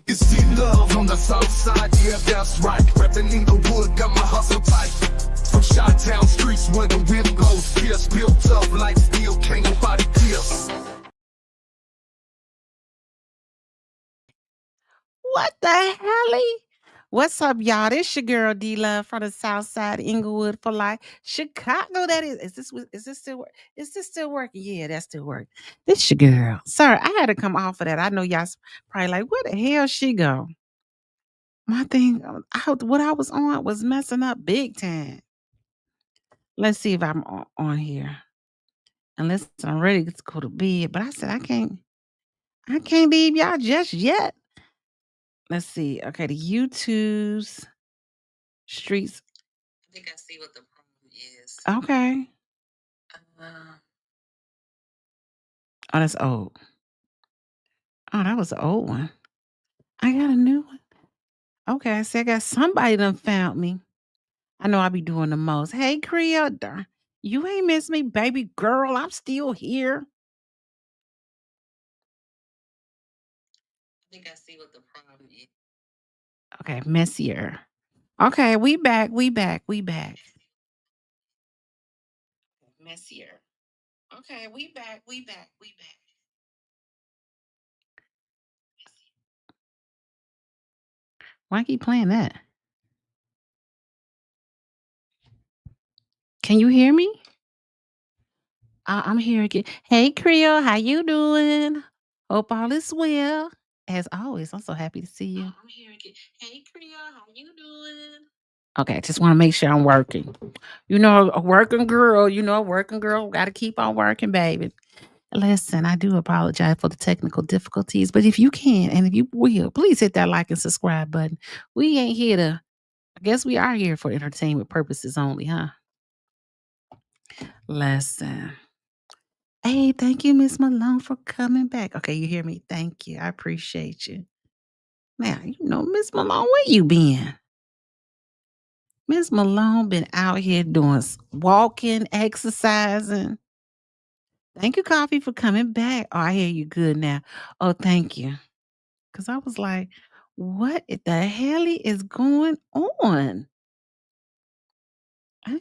It's the love on the south side, yeah, that's right. Reppin' in the wood, got my hustle tight. From Chi-Town streets where the wind blows, fierce, built up like steel, can't nobody pierce. What the helly? What's up, y'all? This your girl D Love from the South Side, Inglewood for life, Chicago. That is. Is this still working? Yeah, that's still working. This your girl. Sorry, I had to come off of that. I know y'all probably like, where the hell she go? My thing, what I was on was messing up big time. Let's see if I'm on here. Unless I'm ready to go to bed, but I said I can't leave y'all just yet. Let's see. Okay, the YouTube's streets. I think I see what the problem is. Okay. Oh, that's old. Oh, that was the old one. I got a new one. Okay, I see I got somebody done found me. I know I be doing the most. Hey, Creole, you ain't miss me, baby girl. I'm still here. I think I see what the problem is. Okay, Messier. Okay, we back. Messier. Okay, we back. Why keep playing that? Can you hear me? I'm here again. Hey, Creole, how you doing? Hope all is well. As always, I'm so happy to see you. I'm here again. Hey, Creole, how you doing? Okay, just want to make sure I'm working. A working girl, got to keep on working, baby. Listen, I do apologize for the technical difficulties, but if you can and if you will, please hit that like and subscribe button. We ain't here to, I guess we are here for entertainment purposes only, huh? Listen. Hey, thank you, Miss Malone, for coming back. Okay, you hear me? Thank you. I appreciate you. Now, Miss Malone, where you been? Miss Malone been out here doing walking, exercising. Thank you, Coffee, for coming back. Oh, I hear you good now. Oh, thank you. Because I was like, what the hell is going on? I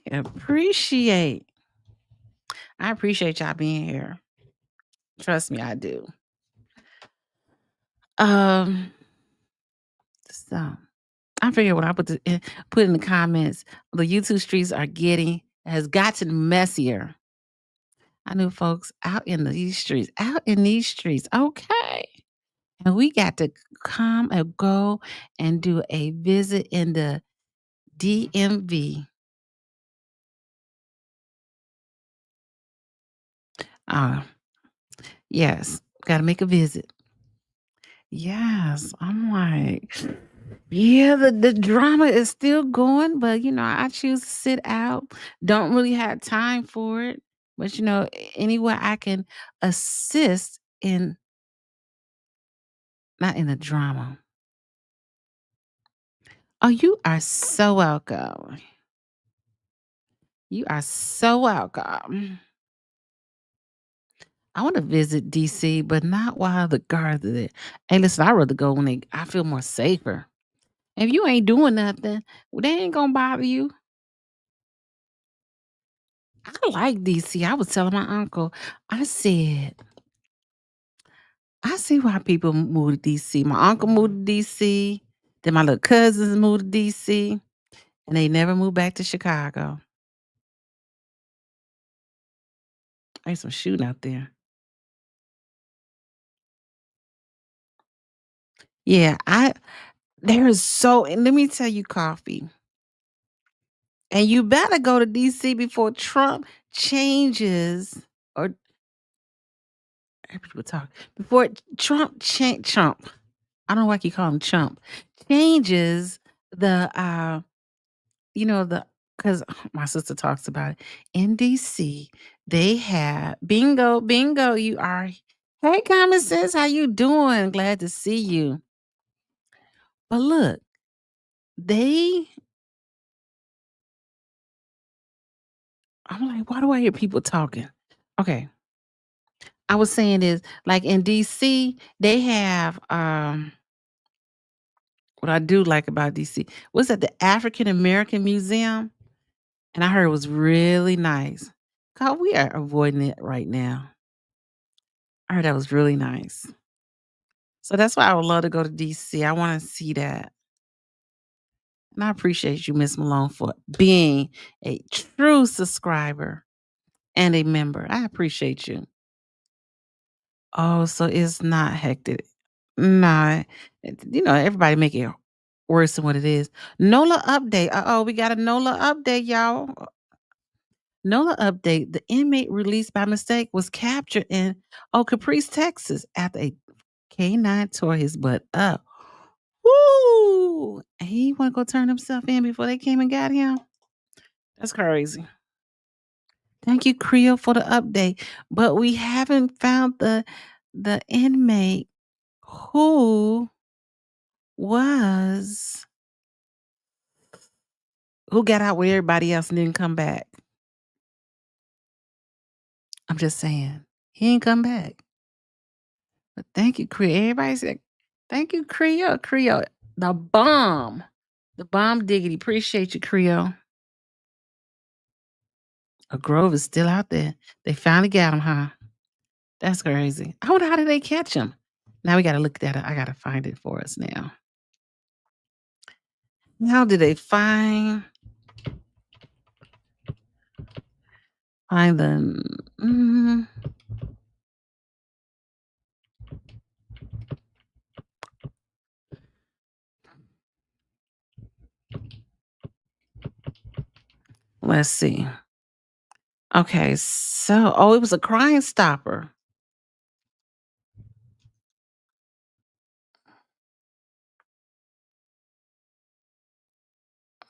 appreciate y'all being here. Trust me, I do. So I figured when I put in the comments, the YouTube streets has gotten messier. I knew folks out in these streets. Okay. And we got to come and go and do a visit in the DMV. Yes, got to make a visit. Yes, I'm like, yeah, the drama is still going, but I choose to sit out. Don't really have time for it, but anywhere I can assist in, not in the drama. Oh, you are so welcome. You are so welcome. I want to visit DC, but not while the guards are there. Hey, listen, I'd rather go when I feel more safer. If you ain't doing nothing, they ain't gonna bother you. I like DC. I was telling my uncle, I said, I see why people move to DC. My uncle moved to DC. Then my little cousins moved to DC. And they never moved back to Chicago. There's some shooting out there. Yeah, and let me tell you, Coffee. And you better go to DC before Trump changes or people talk. Before Trump. I don't know why I keep calling him Trump. Changes the because my sister talks about it. In DC, they have bingo. You are, hey, Common Sense, how you doing? Glad to see you. But look, I'm like, why do I hear people talking? Okay. I was saying is like in DC, they have What I do like about DC was at the African American Museum, and I heard it was really nice. God, we are avoiding it right now. I heard that was really nice. So that's why I would love to go to DC. I wanna see that. And I appreciate you, Miss Malone, for being a true subscriber and a member. I appreciate you. Oh, so it's not hectic. Nah, everybody make it worse than what it is. NOLA update. Uh-oh, we got a NOLA update, y'all. NOLA update. The inmate released by mistake was captured in Caprice, Texas after a K9 tore his butt up. Woo! He wanna go turn himself in before they came and got him? That's crazy. Thank you, Creo, for the update, but we haven't found the inmate who was who got out with everybody else and didn't come back. I'm just saying. He ain't come back. But thank you, Creo. Everybody said, "Thank you, Creo." Creo, the bomb. The bomb diggity. Appreciate you, Creo. A Grove is still out there. They finally got him, huh? That's crazy. I wonder how did they catch him? Now we gotta look that up. I gotta find it for us now. How did they find them? Let's see. Okay, so it was a Crime Stopper.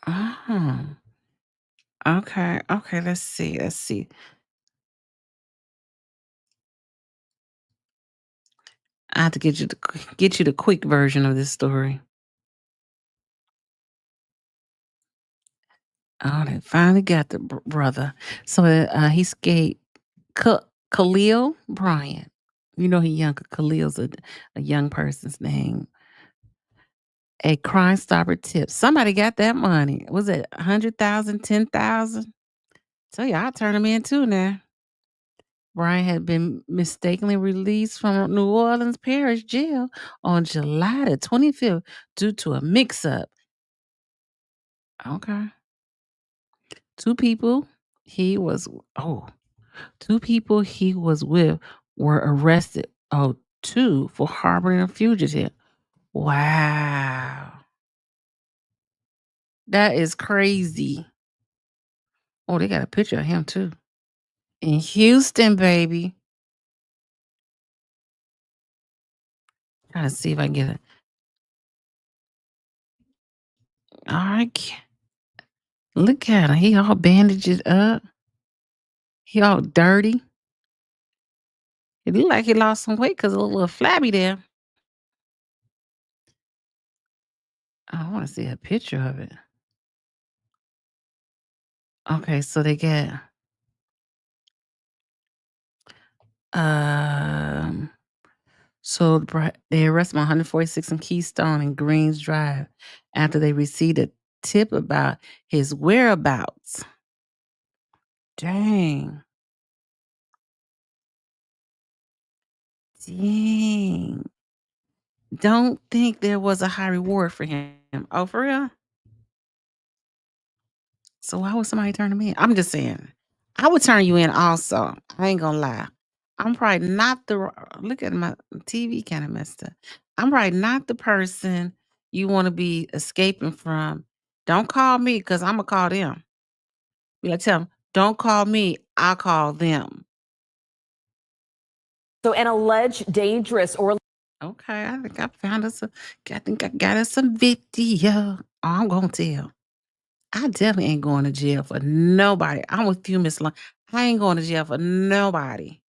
Oh, okay, okay. Let's see. Let's see. I have to get you the quick version of this story. Oh, they finally got the brother. So he escaped. Khalil Bryant. You know he young. Khalil's a young person's name. A Crime Stopper tip. Somebody got that money. Was it 100,000, 10,000? Tell you, I'll turn him in too now. Bryant had been mistakenly released from New Orleans Parish Jail on July the 25th due to a mix-up. Okay. Two people he was oh, two people he was with were arrested. Oh, two for harboring a fugitive. Wow. That is crazy. Oh, they got a picture of him too. In Houston, baby. Trying to see if I can get it. All right. Look at him. He all bandaged up. He all dirty. It looked like he lost some weight because a little flabby there. I want to see a picture of it. Okay, so they get um they arrested him on 146 in Keystone and Greens Drive after they received a tip about his whereabouts. Dang. Dang. Don't think there was a high reward for him. Oh, for real? So why would somebody turn him in? I'm just saying. I would turn you in also. I ain't gonna lie. I'm probably not look at my TV kind of messed up. I'm probably not the person you want to be escaping from. Don't call me because I'm gonna call them. Be like, tell them, don't call me, I'll call them. So an alleged dangerous or Okay, I think I found us I think I got us some video. Oh, I'm gonna tell. I definitely ain't going to jail for nobody. I'm with you, Miss Long. I ain't going to jail for nobody.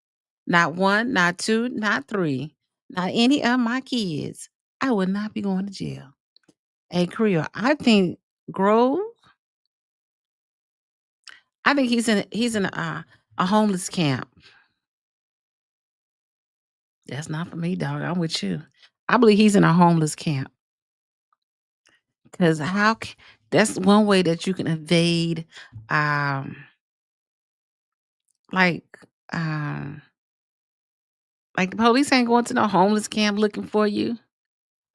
Not one, not two, not three, not any of my kids. I would not be going to jail. Hey, Creole, I think Grove, I think he's in a homeless camp. That's not for me, dog. I'm with you. I believe he's in a homeless camp. Because that's one way that you can evade, um, like, um, like the police ain't going to no homeless camp looking for you.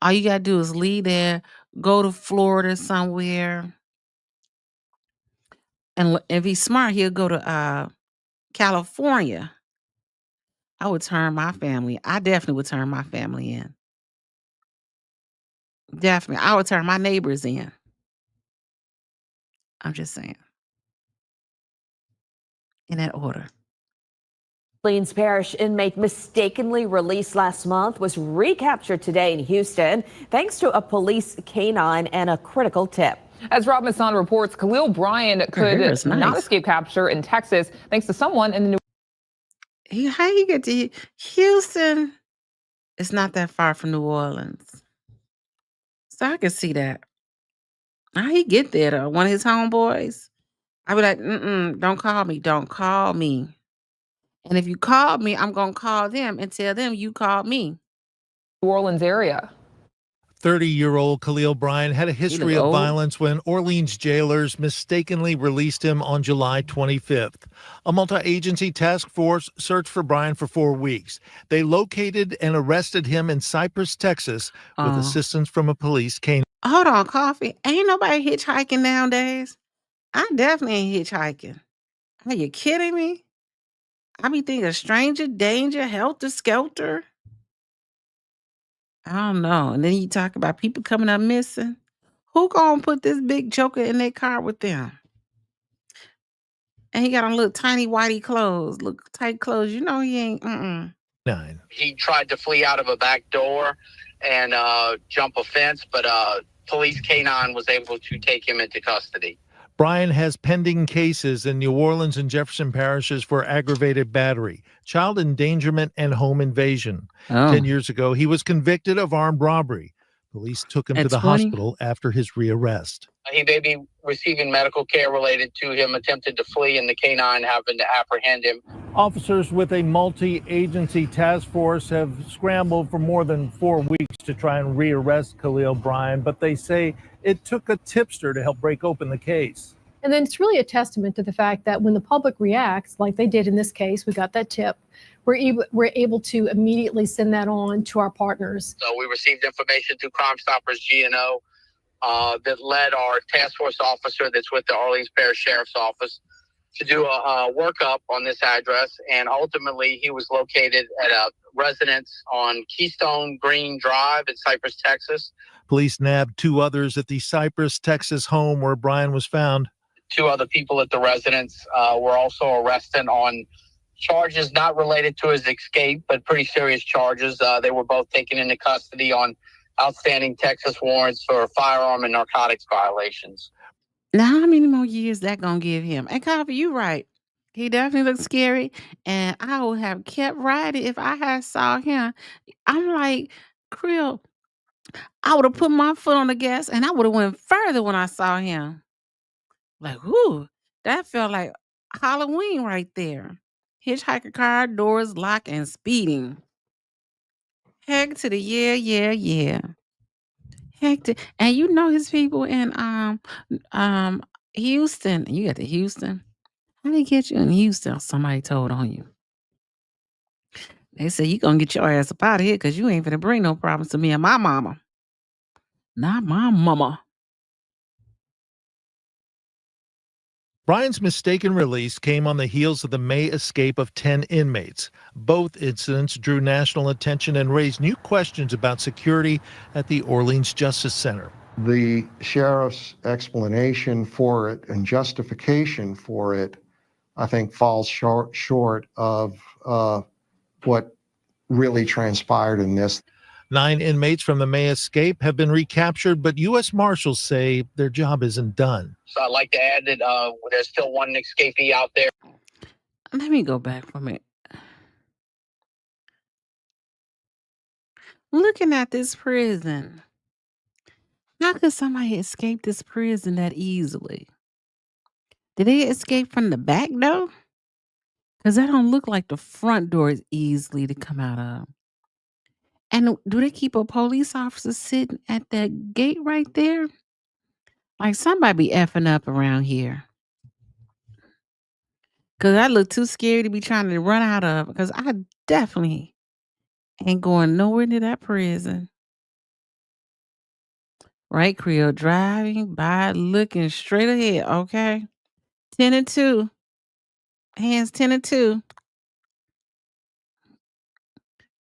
All you gotta do is leave there, go to Florida somewhere, and if he's smart, he'll go to California. I would turn my family. I definitely would turn my family in. Definitely, I would turn my neighbors in. I'm just saying, in that order. Orleans Parish inmate mistakenly released last month was recaptured today in Houston thanks to a police canine and a critical tip. As Rob Masson reports, Khalil Bryan could is not nice. escape capture in Texas thanks to someone in the New How he get to Houston? It's not that far from New Orleans, so I can see that. How he get there though? One of his homeboys? I be like, don't call me, don't call me. And if you call me, I'm gonna call them and tell them you called me. Orleans area. 30-year-old Khalil Bryan had a history of old. violence when Orleans jailers mistakenly released him on July 25th. A multi-agency task force searched for Bryan for 4 weeks. They located and arrested him in Cypress, Texas, with assistance from a police canine. Hold on, Coffee. Ain't nobody hitchhiking nowadays. I definitely ain't hitchhiking. Are you kidding me? I be thinking stranger, danger, helter skelter. I don't know. And then you talk about people coming up missing. Who gonna put this big joker in their car with them? And he got on little tiny whitey clothes, look tight clothes. You know he ain't. He tried to flee out of a back door and jump a fence, but police canine was able to take him into custody. Bryan has pending cases in New Orleans and Jefferson parishes for aggravated battery, child endangerment, and home invasion. 10 years ago, he was convicted of armed robbery. Police took him to the hospital after his rearrest. He may be receiving medical care related to him attempting to flee and the canine having to apprehend him. Officers with a multi-agency task force have scrambled for more than 4 weeks to try and rearrest Khalil Bryan, but they say it took a tipster to help break open the case. And then it's really a testament to the fact that when the public reacts, like they did in this case, we got that tip, we're able to immediately send that on to our partners. So we received information through Crime Stoppers GNO that led our task force officer that's with the Orleans Parish Sheriff's Office to do a workup on this address. And ultimately, he was located at a residence on Keystone Green Drive in Cypress, Texas. Police nabbed 2 others at the Cypress, Texas home where Bryan was found. 2 other people at the residence were also arrested on charges not related to his escape, but pretty serious charges. They were both taken into custody on outstanding Texas warrants for firearm and narcotics violations. Now, how many more years that gonna give him? And Coffee, you right. He definitely looks scary, and I would have kept riding if I had saw him. I'm like, Krill, I would have put my foot on the gas, and I would have went further when I saw him. Like, whoo, that felt like Halloween right there. Hitchhiker car, doors locked, and speeding. Heck to the yeah. Heck to, and you know his people in Houston. You got to Houston. How they get you in Houston? Somebody told on you. They say you gonna get your ass up out of here because you ain't gonna bring no problems to me and my mama. Not my mama. Bryan's mistaken release came on the heels of the May escape of 10 inmates. Both incidents drew national attention and raised new questions about security at the Orleans Justice Center. The sheriff's explanation for it and justification for it, I think, falls short of what really transpired in this. 9 inmates from the May escape have been recaptured, but U.S. Marshals say their job isn't done. So I'd like to add that there's still one escapee out there. Let me go back for a minute. Looking at this prison, how could somebody escape this prison that easily? Did they escape from the back door? Because that don't look like the front door is easily to come out of. And do they keep a police officer sitting at that gate right there? Like somebody be effing up around here. Cause I look too scared to be trying to run out of. Cause I definitely ain't going nowhere near that prison. Right, Creel, driving by, looking straight ahead. Okay, 10 and 2. Hands 10 and 2.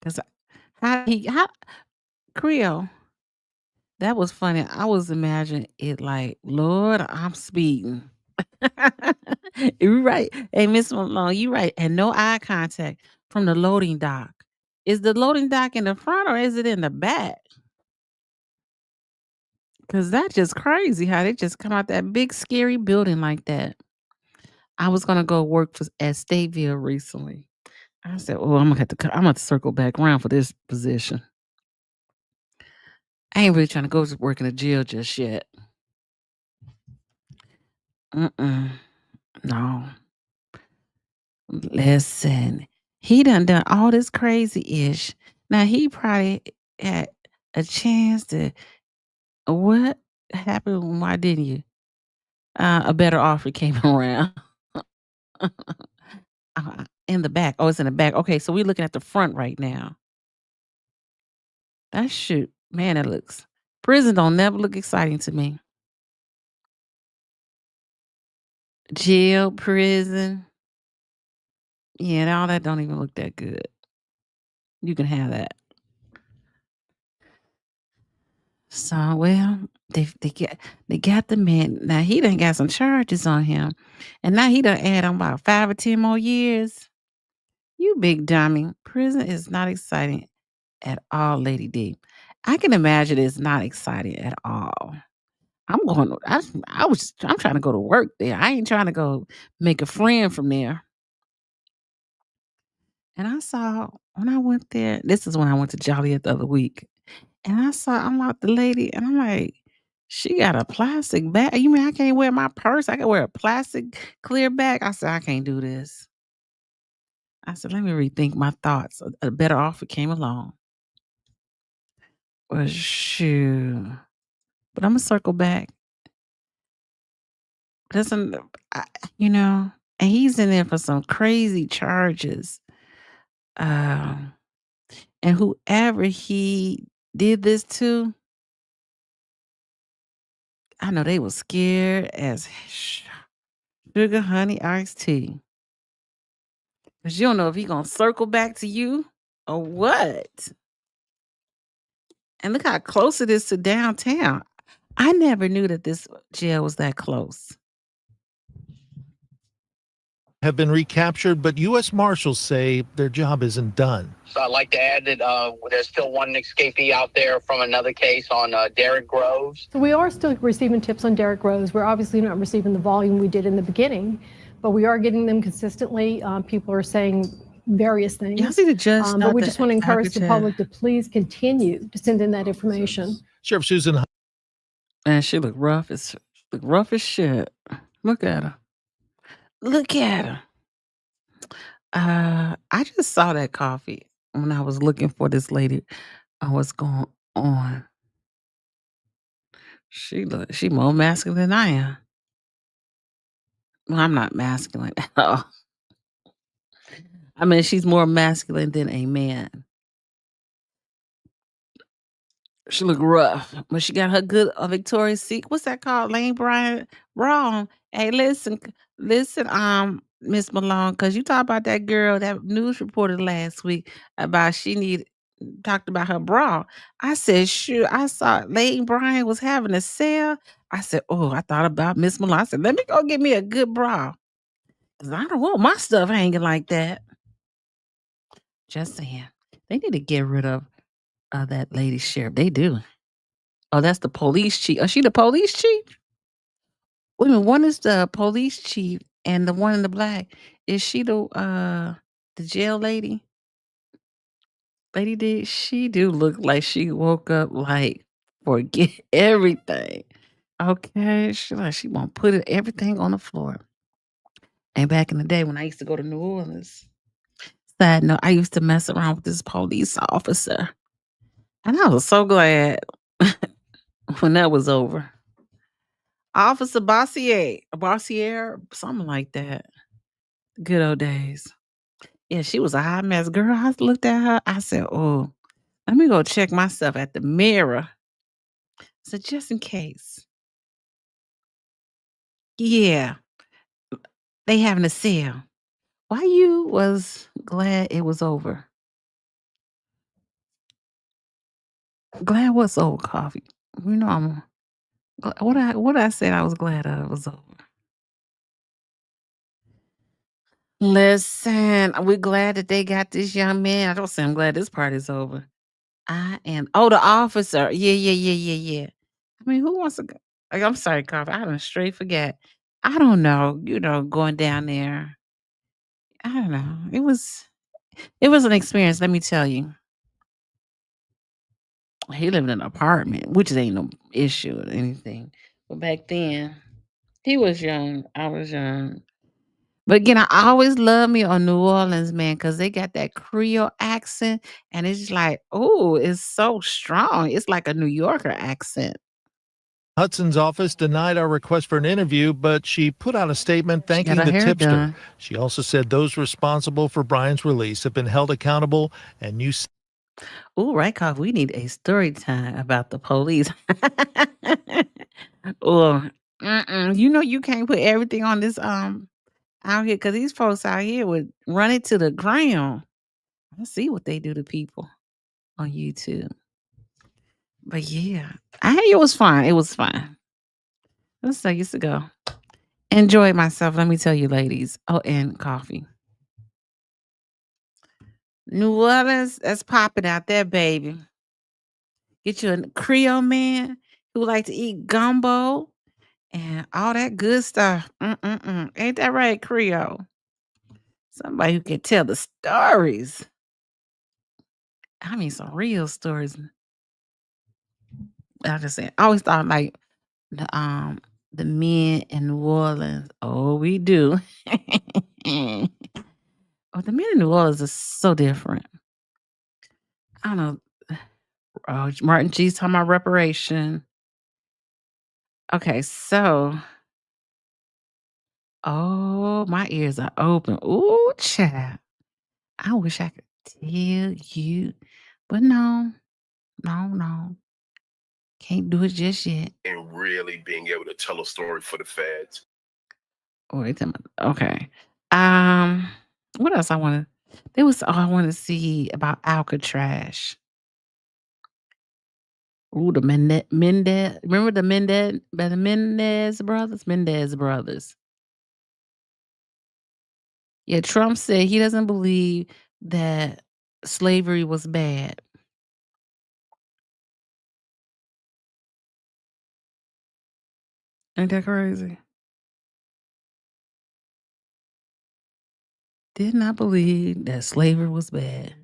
Cause how Creel. That was funny. I was imagining it like, Lord, I'm speeding. You're right. Hey, Miss Malone, you right. And no eye contact from the loading dock. Is the loading dock in the front or is it in the back? Because that's just crazy how they just come out that big, scary building like that. I was going to go work at Stateville recently. I said, oh, I'm going to have to circle back around for this position. I ain't really trying to go to work in a jail just yet. No. Listen, he done all this crazy-ish. Now, he probably had a chance to what happened? Why didn't you? A better offer came around. In the back. Oh, it's in the back. Okay, so we're looking at the front right now. That shoot. Man, that looks prison don't never look exciting to me. Jail, prison. Yeah, all that don't even look that good. You can have that. So, well, they got the man. Now he done got some charges on him, and now he done add on about 5 or 10 more years. You big dummy. Prison is not exciting at all, Lady D. I can imagine it's not exciting at all. I'm trying to go to work there. I ain't trying to go make a friend from there. And I saw when I went there, this is when I went to Joliet the other week. And I'm like the lady, and I'm like, she got a plastic bag. You mean I can't wear my purse? I can wear a plastic clear bag. I said, I can't do this. I said, let me rethink my thoughts. A better offer came along. Well, shoot. But I'm gonna circle back. Listen, and he's in there for some crazy charges. And whoever he did this to, I know they was scared as sugar honey iced tea. Cause you don't know if he gonna circle back to you or what. And look how close it is to downtown. I never knew that this jail was that close. Have been recaptured, but U.S. Marshals say their job isn't done. So I'd like to add that there's still one escapee out there from another case on Derek Groves. So we are still receiving tips on Derek Groves. We're obviously not receiving the volume we did in the beginning, but we are getting them consistently. People are saying various things. Yeah, I see the judge. But we just want to encourage the public to please continue to send in that information. Sheriff Susan. And she look rough as shit. Look at her. Look at her. I just saw that coffee when I was looking for this lady. What's going on? She more masculine than I am. Well, I'm not masculine at all. I mean, she's more masculine than a man. She look rough, but she got her good Victoria's Secret. What's that called? Lane Bryant wrong. Hey, listen, Miss Malone, because you talked about that girl, that news reporter last week about talked about her bra. I said, sure. I saw Lane Bryant was having a sale. I said, oh, I thought about Miss Malone. I said, let me go get me a good bra. Because I don't want my stuff hanging like that. Just saying. They need to get rid of that lady sheriff. They do. Oh, that's the police chief. Is she the police chief? Wait a minute. One is the police chief and the one in the black. Is she the jail lady? Lady did she do look like she woke up like forget everything. Okay. She won't put everything on the floor. And back in the day when I used to go to New Orleans, side note, I used to mess around with this police officer. And I was so glad when that was over. Officer Bossier, something like that. Good old days. Yeah, she was a hot mess. Girl, I looked at her. I said, oh, let me go check myself at the mirror. So just in case. Yeah, they having a sale. Why you was glad it was over? Glad what's over, coffee? You know what I said I was glad of was over. Listen, we're glad that they got this young man. I don't say I'm glad this party's over. I am. Oh, the officer. Yeah. I mean, who wants to go? Like, I'm sorry, coffee. I don't straight forget. I don't know. Going down there. I don't know. It was an experience. Let me tell you. He lived in an apartment, which ain't no issue or anything. But back then, he was young. I was young. But again, I always love me on New Orleans, man, because they got that Creole accent, and it's just like, oh, it's so strong. It's like a New Yorker accent. Hudson's office denied our request for an interview, but she put out a statement She got thanking her the hair tipster. done. She also said those responsible for Brian's release have been held accountable, and new Ooh, right, Coff. We need a story time about the police. Or, you can't put everything on this out here because these folks out here would run it to the ground. I see what they do to people on YouTube. But yeah, it was fun. It was fun. Let's I used to go. Enjoyed myself. Let me tell you, ladies. Oh, and coffee. New Orleans, that's popping out there, baby. Get you a Creole man who like to eat gumbo and all that good stuff. Ain't that right, Creole? Somebody who can tell the stories. I mean, some real stories. I just saying. I always thought like the men in New Orleans. Oh, we do. Oh, the men in New Orleans are so different. I don't know. Martin G's talking about reparation. Okay, so oh, my ears are open. Ooh, child. I wish I could tell you, but no. Can't do it just yet. And really being able to tell a story for the feds. Wait a minute. Okay. What else I want to? There was I want to see about Alcatraz. Ooh, the Mendez. Remember the Mendez brothers? Mendez brothers. Yeah, Trump said he doesn't believe that slavery was bad. Ain't that crazy? Did not believe that slavery was bad.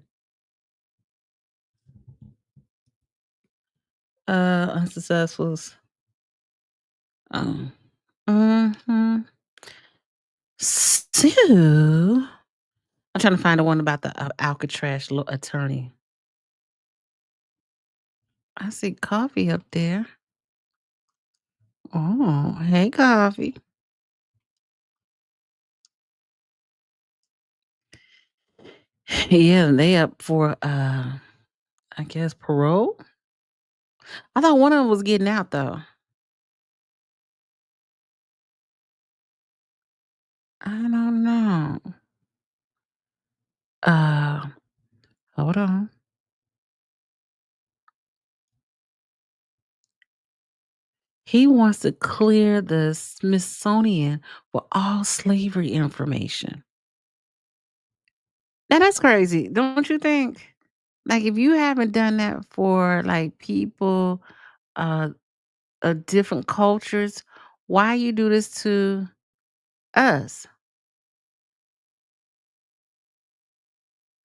Unsuccessfuls. Um. Mhm. So, I'm trying to find the one about the Alcatraz attorney. I see coffee up there. Oh, hey, coffee. Yeah, they up for I guess parole. I thought one of them was getting out though. I don't know. Uh, hold on. He wants to clear the Smithsonian for all slavery information. Now that's crazy, don't you think? Like if you haven't done that for like people uh of different cultures, why you do this to us?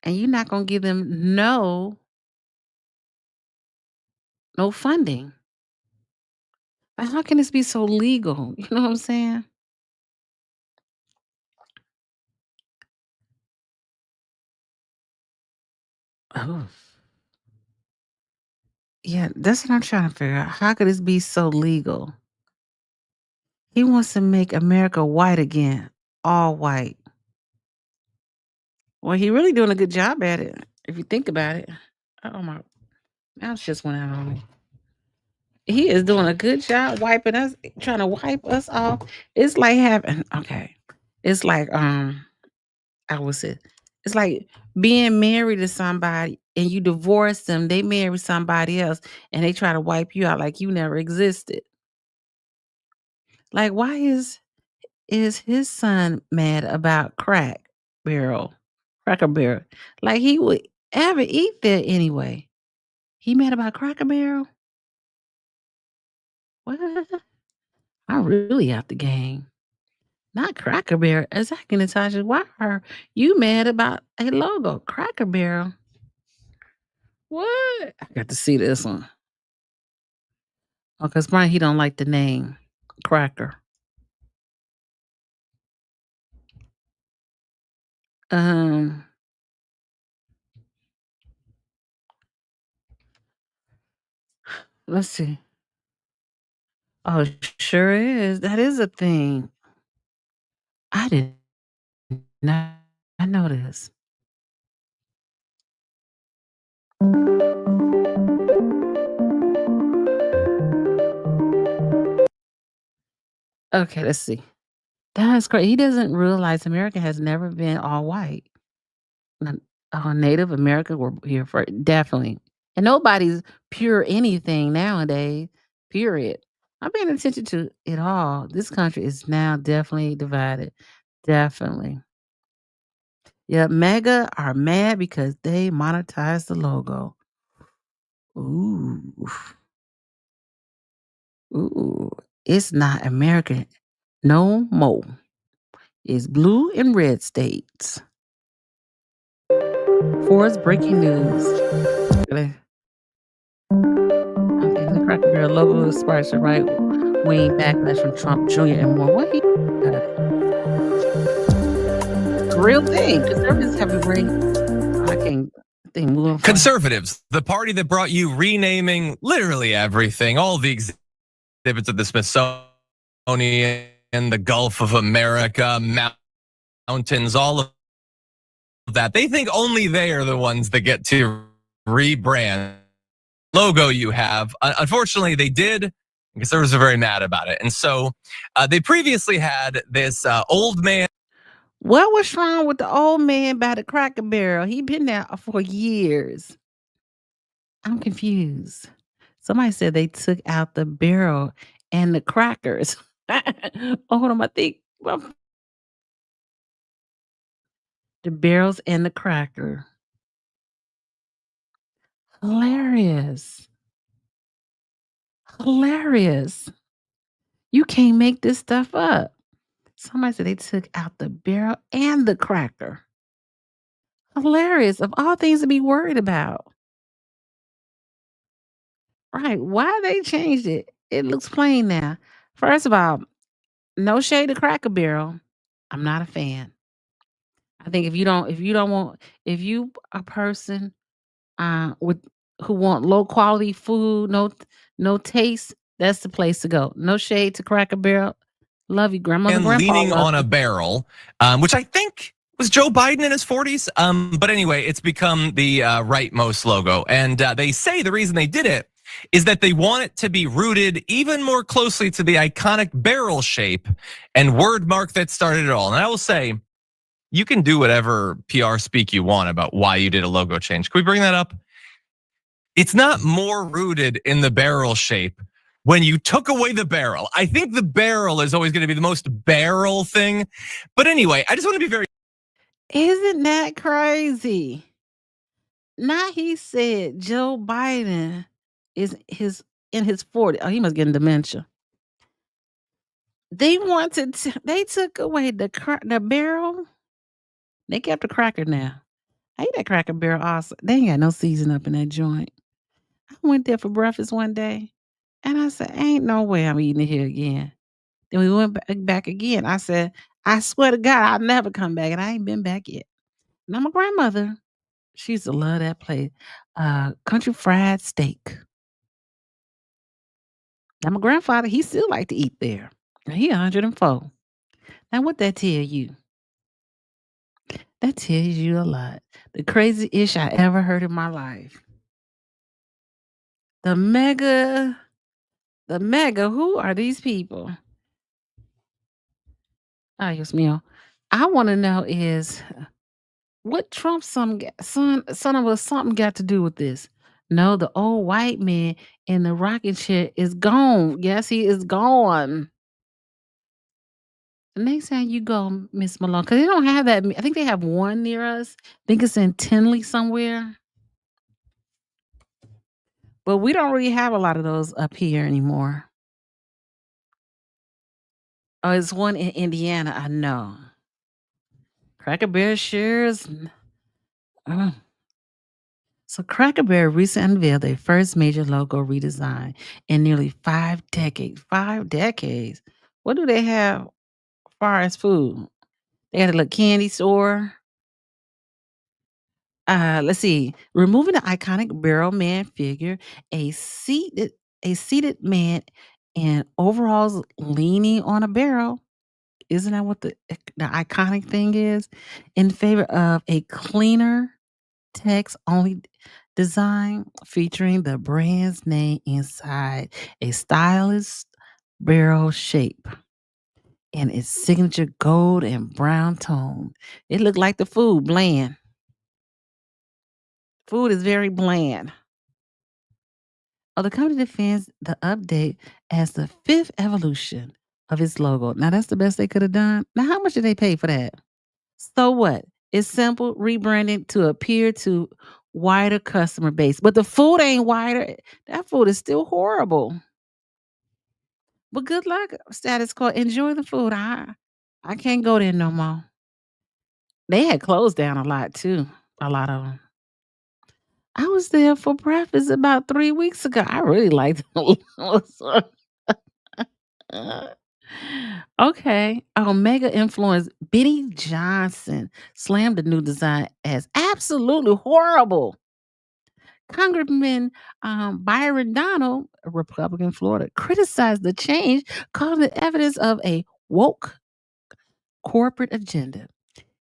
And you're not gonna give them no funding. Like, how can this be so legal? You know what I'm saying? Oh. Yeah, that's what I'm trying to figure out. How could this be so legal? He wants to make America white again, all white. Well, he really doing a good job at it, if you think about it. Oh my mouse just went out on me. He is doing a good job wiping us, trying to wipe us off. It's like having It's like I would say it's like being married to somebody and you divorce them, they marry somebody else and they try to wipe you out like you never existed. Like why is his son mad about Cracker Barrel? Like he would ever eat that anyway. He mad about Cracker Barrel? What? I'm really out the game. Not Cracker Barrel. Exactly, Natasha. Why are you mad about a logo? Cracker Barrel. What? I got to see this one. Oh, because Brian, he don't like the name Cracker. Um, let's see. Oh, sure is. That is a thing. I did not I know this. Okay, let's see. That's great. He doesn't realize America has never been all white. N- Native America were here for definitely. And nobody's pure anything nowadays, period. I'm paying attention to it all. This country is now definitely divided. Definitely. Yeah, MAGA are mad because they monetize the logo. Ooh. Ooh. It's not American no more. It's blue and red states. Forbes breaking news. Okay, the Cracker Barrel logo sparks a right wing backlash from Trump Jr. and more. What he got it? Real thing. Conservatives have a great. I can't think moving forward. Conservatives, the party that brought you renaming literally everything, all the exhibits of the Smithsonian, the Gulf of America, mountains, all of that. They think only they are the ones that get to rebrand logo you have. Unfortunately, they did. Conservatives are very mad about it. And so they previously had this old man. What was wrong with the old man by the Cracker Barrel? He been there for years. I'm confused. Somebody said they took out the barrel and the crackers. Oh, hold on, I think the barrels and the cracker. Hilarious. Hilarious. You can't make this stuff up. Somebody said they took out the barrel and the cracker. Hilarious. Of all things to be worried about. Right. Why they changed it? It looks plain now. First of all, no shade to Cracker Barrel. I'm not a fan. I think if you a person with who want low quality food, no taste, that's the place to go. No shade to Cracker Barrel. Love you, grandmother, And grandpa. leaning Love on a you. barrel, which I think was Joe Biden in his 40s. But anyway, it's become the rightmost logo. And they say the reason they did it is that they want it to be rooted even more closely to the iconic barrel shape and word mark that started it all. And I will say, you can do whatever PR speak you want about why you did a logo change. Can we bring that up? It's not more rooted in the barrel shape when you took away the barrel. I think the barrel is always going to be the most barrel thing. But anyway, I just want to be very. Isn't that crazy? Now he said Joe Biden is in his 40s. Oh, he must get dementia. They they took away the barrel. They kept the cracker now. I ate that Cracker Barrel also. They ain't got no season up in that joint. I went there for breakfast one day and I said, ain't no way I'm eating it here again. Then we went back again. I said, I swear to God, I'll never come back. And I ain't been back yet. Now my grandmother, she used to love that place. Country fried steak. Now my grandfather, he still like to eat there. He 104. Now, what that tell you? That tells you a lot. The craziest ish I ever heard in my life. The mega, who are these people? Ay, Dios mío. I want to know is what Trump's son of a something got to do with this? No, the old white man in the rocking chair is gone. Yes, he is gone. The next time you go, Miss Malone, because they don't have that. I think they have one near us. I think it's in Tinley somewhere. But we don't really have a lot of those up here anymore. Oh, it's one in Indiana, I know. Cracker Barrel shares. So Cracker Barrel recently unveiled their first major logo redesign in nearly 5 decades. 5 decades. What do they have as far as food? They got a little candy store. Let's see. Removing the iconic barrel man figure, a seated man in overalls leaning on a barrel. Isn't that what the iconic thing is? In favor of a cleaner text only design featuring the brand's name inside a stylish barrel shape and its signature gold and brown tone. It looked like the food bland. Food is very bland. Oh, the company defends the update as the 5th evolution of its logo. Now that's the best they could have done. Now, how much did they pay for that? So what? It's simple rebranding to appear to wider customer base. But the food ain't wider. That food is still horrible. But good luck, status quo. Enjoy the food. I can't go there no more. They had closed down a lot too. A lot of them. I was there for breakfast about 3 weeks ago. I really liked it. Okay. Mega influence Benny Johnson slammed the new design as absolutely horrible. Congressman Byron Donald, a Republican Florida, criticized the change, calling it evidence of a woke corporate agenda.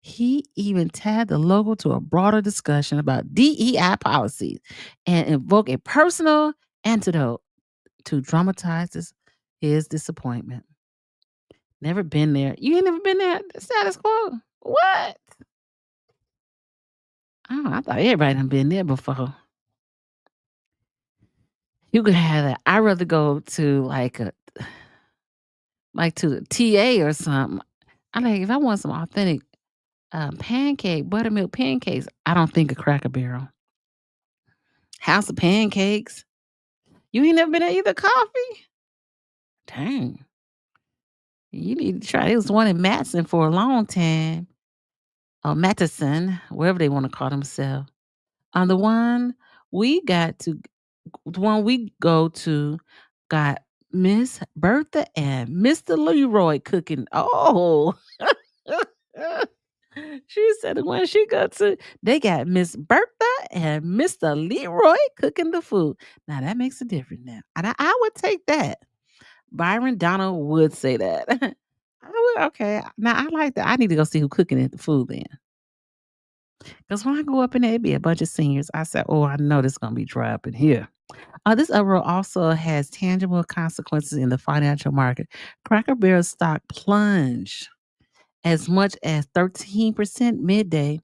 He even tied the logo to a broader discussion about DEI policies and invoked a personal antidote to dramatize his disappointment. Never been there. You ain't never been there? The status quo? What? Oh, I thought everybody done been there before. You could have that. I'd rather go to to the TA or something. If I want some authentic buttermilk pancakes, I don't think a Cracker Barrel. House of Pancakes. You ain't never been there either. Coffee? Dang. You need to try. There was one in Matson for a long time. Or Matteson, wherever they want to call themselves. The one we go to got Miss Bertha and Mr. Leroy cooking. Oh. She said the one she go to, they got Miss Bertha and Mr. Leroy cooking the food. Now that makes a difference now. And I would take that. Byron Donald would say that. I would, okay. Now I like that. I need to go see who cooking the food then. Because when I go up in there, it'd be a bunch of seniors. I said, oh, I know this is going to be dry up in here. This uproar also has tangible consequences in the financial market. Cracker Barrel stock plunged as much as 13% midday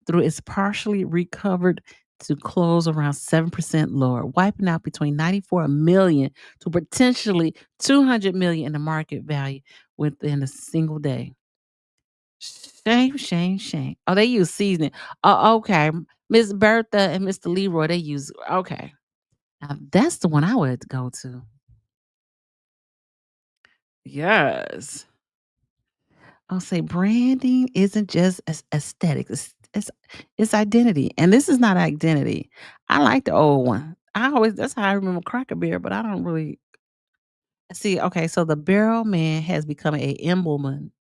through its partially recovered to close around 7% lower, wiping out between 94 million to potentially 200 million in the market value within a single day. Shame, shame, shame. Oh, they use seasoning. Oh, okay. Miss Bertha and Mr. Leroy, they use, okay. Now, that's the one I would go to. Yes. I'll say branding isn't just aesthetics. It's identity. And this is not identity. I like the old one. That's how I remember Cracker Barrel, but I don't really see. Okay, so the barrel man has become a emblem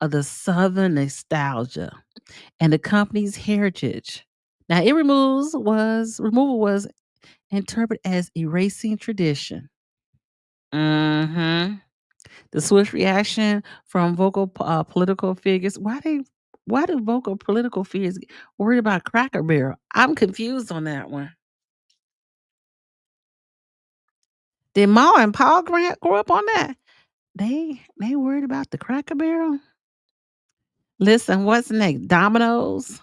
of the Southern nostalgia and the company's heritage. Now, removal was interpreted as erasing tradition. Mm-hmm. The swift reaction from vocal political figures. Why do vocal political figures worry about Cracker Barrel? I'm confused on that one. Did Ma and Paul Grant grow up on that? They worried about the Cracker Barrel? Listen, what's next? Domino's?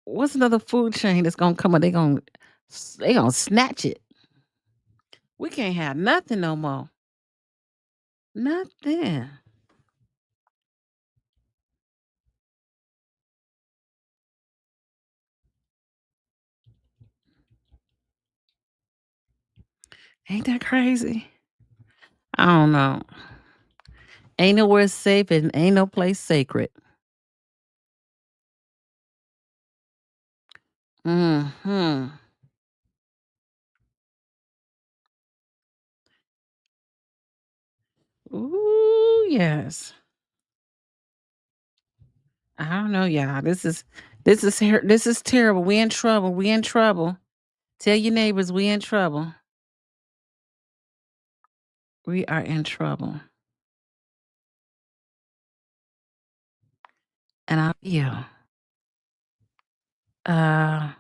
What's another food chain that's gonna come up? They gonna snatch it. We can't have nothing no more. Nothing. Ain't that crazy? I don't know. Ain't nowhere safe and ain't no place sacred. Hmm. Ooh, yes. I don't know, y'all. This is terrible. We in trouble. We in trouble. Tell your neighbors we in trouble. We are in trouble. And yeah. Uh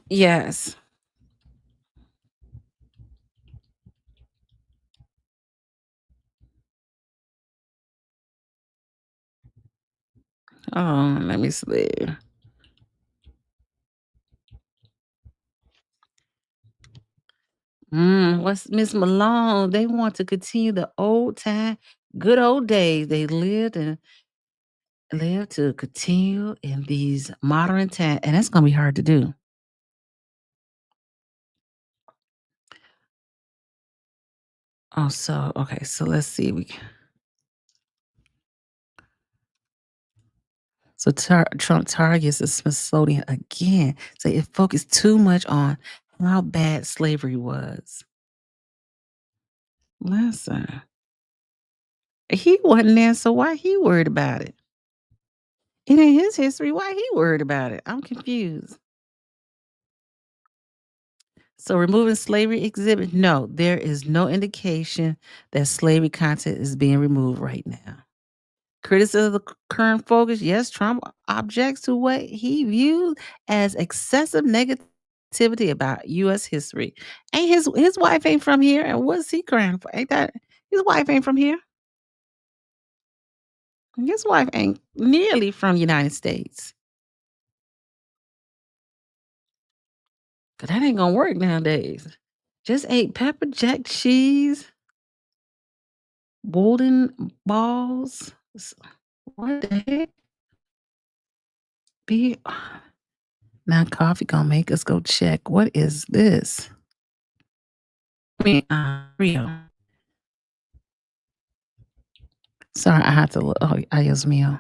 yes. Oh, let me see. What's Miss Malone? They want to continue the old time, good old days they lived and live to continue in these modern times, and that's gonna be hard to do. Oh, so okay, so let's see. So Trump targets the Smithsonian again. So it focused too much on how bad slavery was. Listen, he wasn't there, so why he worried about it? It ain't his history. Why he worried about it? I'm confused. So removing slavery exhibit? No, there is no indication that slavery content is being removed right now. Criticism of the current focus. Yes, Trump objects to what he viewed as excessive negativity about U.S. history. Ain't his wife ain't from here, and what's he crying for? Ain't that his wife ain't from here? His wife ain't nearly from the United States. Cause that ain't gonna work nowadays. Just ate pepper jack cheese, golden balls. What the heck? Be now coffee gonna make us go check. What is this? I mean, Rio. Sorry, I had to look. Oh, Dios mío.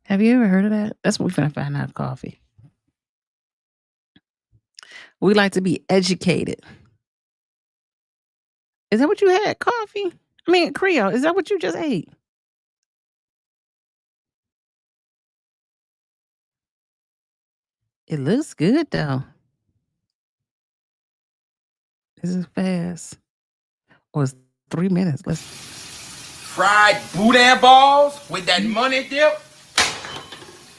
Have you ever heard of that? That's what we're finna find out. Coffee. We like to be educated. Is that what you had? Coffee? I mean, Creole. Is that what you just ate? It looks good though. Is it fast? Or it's 3 minutes? Let's. Fried boudin balls with that money dip.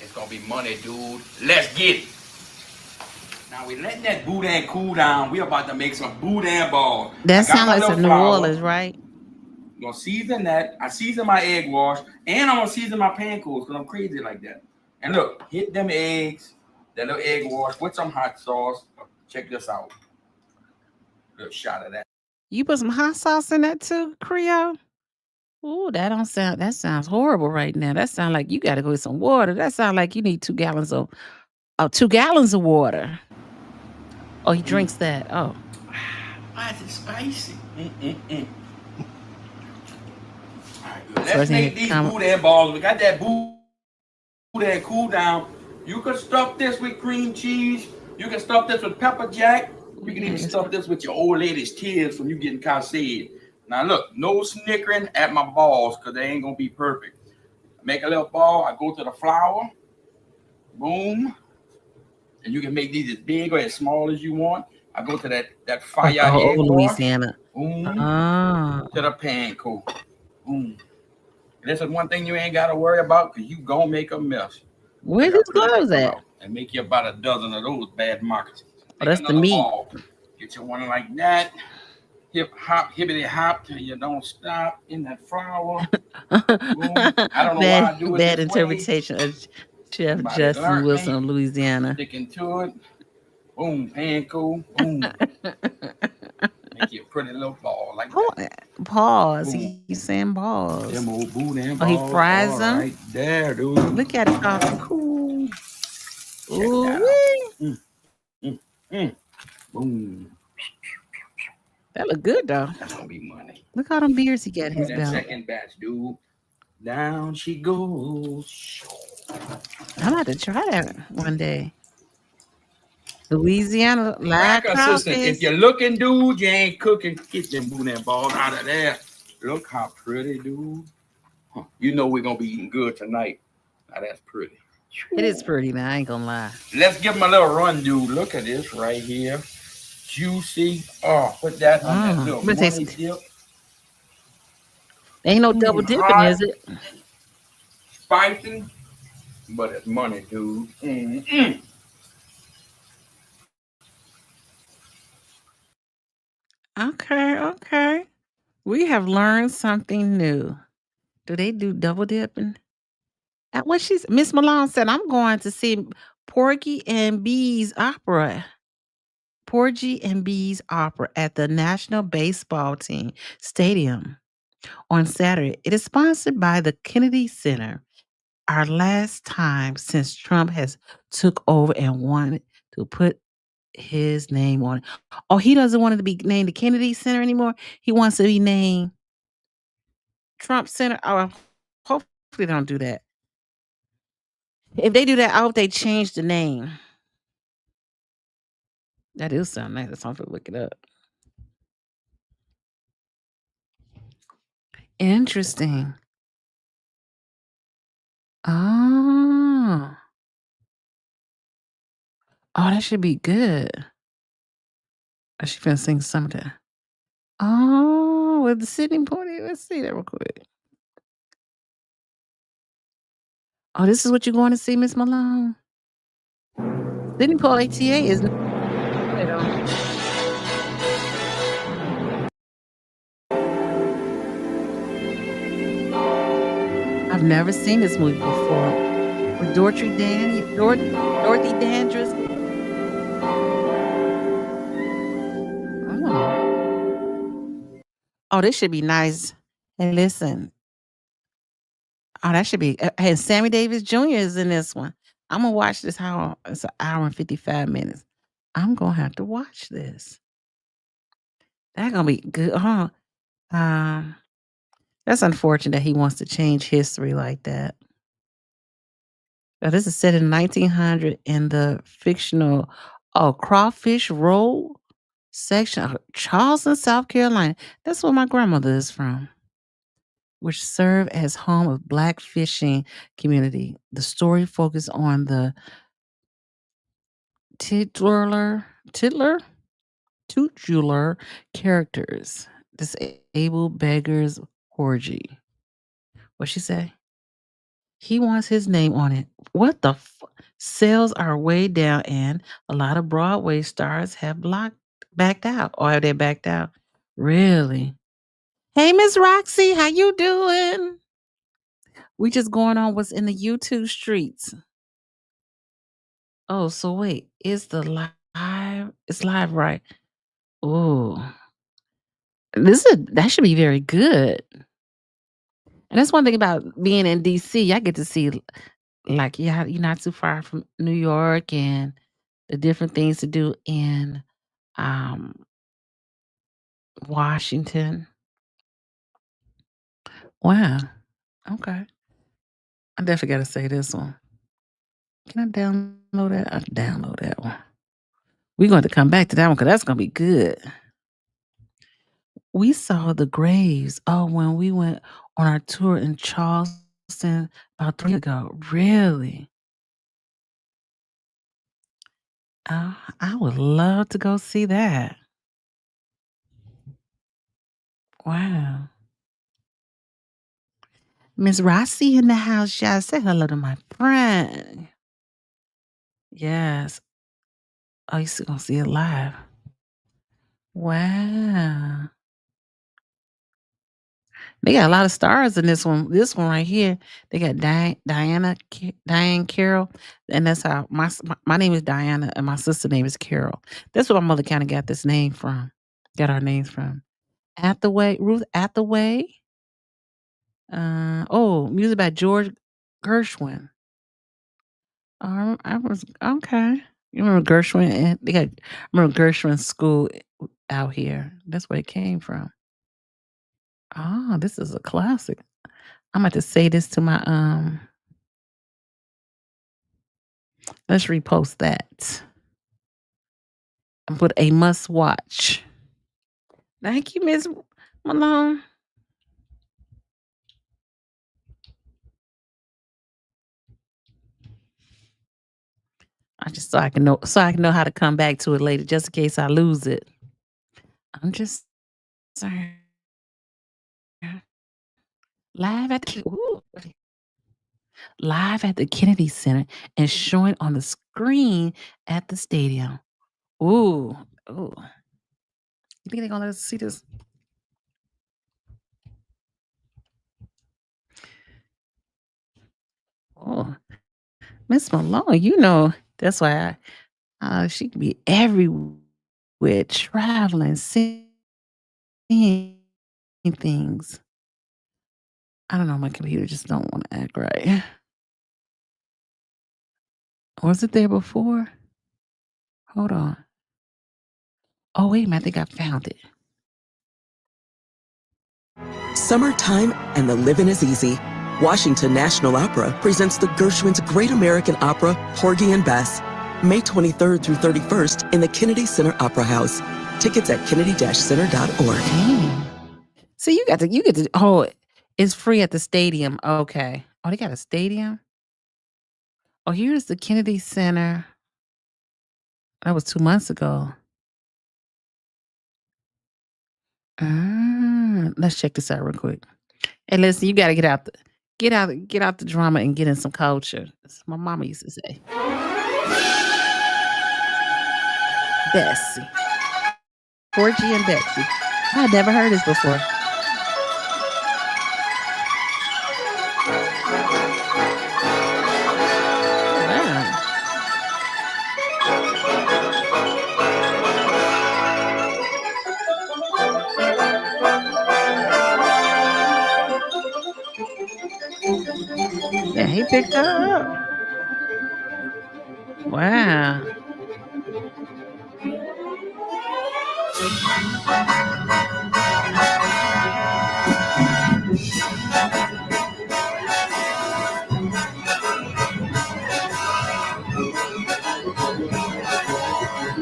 It's gonna be money, dude. Let's get it. Now we letting that boudin cool down. We about to make some boudin balls. That sounds like some New Orleans, right? I'm gonna season that. I season my egg wash, and I'm gonna season my pancakes because I'm crazy like that. And look, hit them eggs, that little egg wash with some hot sauce. Check this out. Little shot of that. You put some hot sauce in that too, Creole? Ooh, that sounds horrible right now. That sounds like you gotta go get some water. That sounds like you need 2 gallons of 2 gallons of water. Oh, he drinks that. Oh. Why is it spicy? All right, good. Let's make these boudin balls. We got that boudin cool down. You can stuff this with cream cheese. You can stuff this with pepper jack. You can even stuff this with your old lady's tears from you getting cascade. Now look, no snickering at my balls because they ain't gonna be perfect. Make a little ball. I go to the flour. Boom. and you can make these as big or as small as you want. I go to that fire Oh, egg wash. Louisiana. Oh. To the panko. Boom. This is one thing you ain't got to worry about because you gonna make a mess. Where's his clothes at? And make you about a dozen of those bad moccasins. Oh, that's the meat. Ball. Get you one like that. Hip hop, hibbity hop till you don't stop in that flour. I don't know why I do it bad this interpretation way. of Chef Somebody Justin Wilson me. of Louisiana. Sticking to it. Boom, panko. Boom. Make you a pretty little ball like that. Pause. He's saying balls. Them old boudin balls. Oh, he fries them? Right there, dude. Look at it. Cool. Ooh. Boom. That look good, though. That's gonna be money. Look how them beards he got in his belt. Second batch, dude. Down she goes. I'm about to try that one day. Louisiana live assistant. If you're looking, dude, you ain't cooking. Get them boudin balls out of there. Look how pretty, dude. Huh. You know we're gonna be eating good tonight. Now that's pretty. It is pretty, man. I ain't gonna lie. Let's give them a little run, dude. Look at this right here. Juicy. Oh, put that on that little money dip. Ain't no double dipping, is it? Spicy, but it's money, dude. Okay. We have learned something new. Do they do double dipping? What Miss Malone said, I'm going to see Porgy and Bee's opera. Porgy and Bee's opera at the National Baseball Team Stadium on Saturday. It is sponsored by the Kennedy Center. Our last time since Trump has took over and wanted to put his name on it. Oh, he doesn't want it to be named the Kennedy Center anymore. He wants to be named Trump Center. Oh, hopefully they don't do that. If they do that, I hope they change the name. That is sound nice. That's something to look it up. Interesting. Oh. Oh, that should be good. I should finna sing some of that. Oh, with the sitting pony. Let's see that real quick. Oh, this is what you're going to see, Miss Malone? Sitting pole ATA is. I've never seen this movie before. With Dorothy Dandridge. Oh, this should be nice. And listen. Oh, that should be. And Sammy Davis Jr. is in this one. I'm gonna watch this. It's an hour and 55 minutes. I'm gonna have to watch this. That's gonna be good, huh? That's unfortunate that he wants to change history like that. Now, this is set in 1900 in the fictional Crawfish Road section of Charleston, South Carolina. That's where my grandmother is from, which served as home of Black fishing community. The story focused on the titular characters, disabled beggars orgy. What'd she say? He wants his name on it. What the sales are way down, and a lot of Broadway stars have backed out. Or have they backed out? Really? Hey, Miss Roxy, how you doing? We just going on what's in the YouTube streets. Oh, so wait, it's live. It's live, right? Oh, that should be very good. And that's one thing about being in DC. I get to see, like, you're not too far from New York and the different things to do in Washington. Wow. Okay. I definitely got to say this one. Can I download that? I'll download that one. We're going to come back to that one because that's going to be good. We saw the graves when we went on our tour in Charleston about 3 years ago. Really? I would love to go see that. Wow. Miss Rossi in the house, y'all. Say hello to my friend. Yes. Oh, you still gonna see it live. Wow. They got a lot of stars in this one. This one right here, they got Diane Carroll, and that's how my name is Diana, and my sister name is Carol. That's where my mother kind of got this name from. Got our names from. Ruth Hathaway. Music by George Gershwin. I was okay. You remember Gershwin? And I remember Gershwin school out here. That's where it came from. Oh, this is a classic. I'm about to say this to my let's repost that and put a must watch. Thank you, Miss Malone. I just so I can know how to come back to it later, just in case I lose it. I'm just sorry. Live at the live at the Kennedy Center and showing on the screen at the stadium. Ooh, ooh. You think they're gonna let us see this? Oh, Miss Malone, you know that's why she can be everywhere, traveling, seeing things. I don't know. My computer just don't want to act right. Was it there before? Hold on. Oh wait a minute, I think I found it. Summertime and the living is easy. Washington National Opera presents the Gershwin's Great American Opera, Porgy and Bess, May 23rd through 31st in the Kennedy Center Opera House. Tickets at kennedy-center.org. So you get to it's free at the stadium. Okay. Oh, they got a stadium? Oh, here's the Kennedy Center. That was 2 months ago. Let's check this out real quick. Hey, listen, you gotta get out the drama and get in some culture. That's what my mama used to say. Bessie. Porgy and Betsy. I never heard this before. Wow. Yeah, he picked her up. Wow.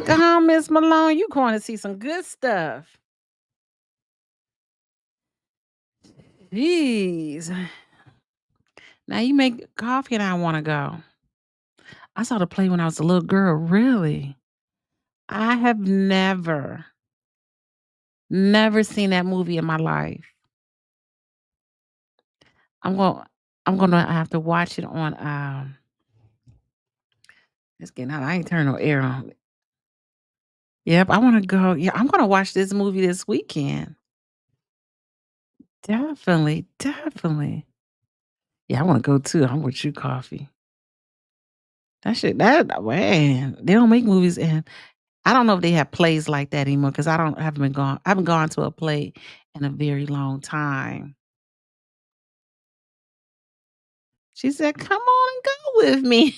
Come on, Miss Malone. You going to see some good stuff. Jeez. Now you make coffee and I want to go. I saw the play when I was a little girl. Really? I have never seen that movie in my life. I'm gonna have to watch it on it's getting out. I ain't turning no air on. Yep, I wanna go. Yeah, I'm gonna watch this movie this weekend. Definitely, definitely. Yeah, I wanna go too. I'm with you, coffee. Man, they don't make movies and I don't know if they have plays like that anymore because I haven't gone to a play in a very long time. She said, "Come on and go with me."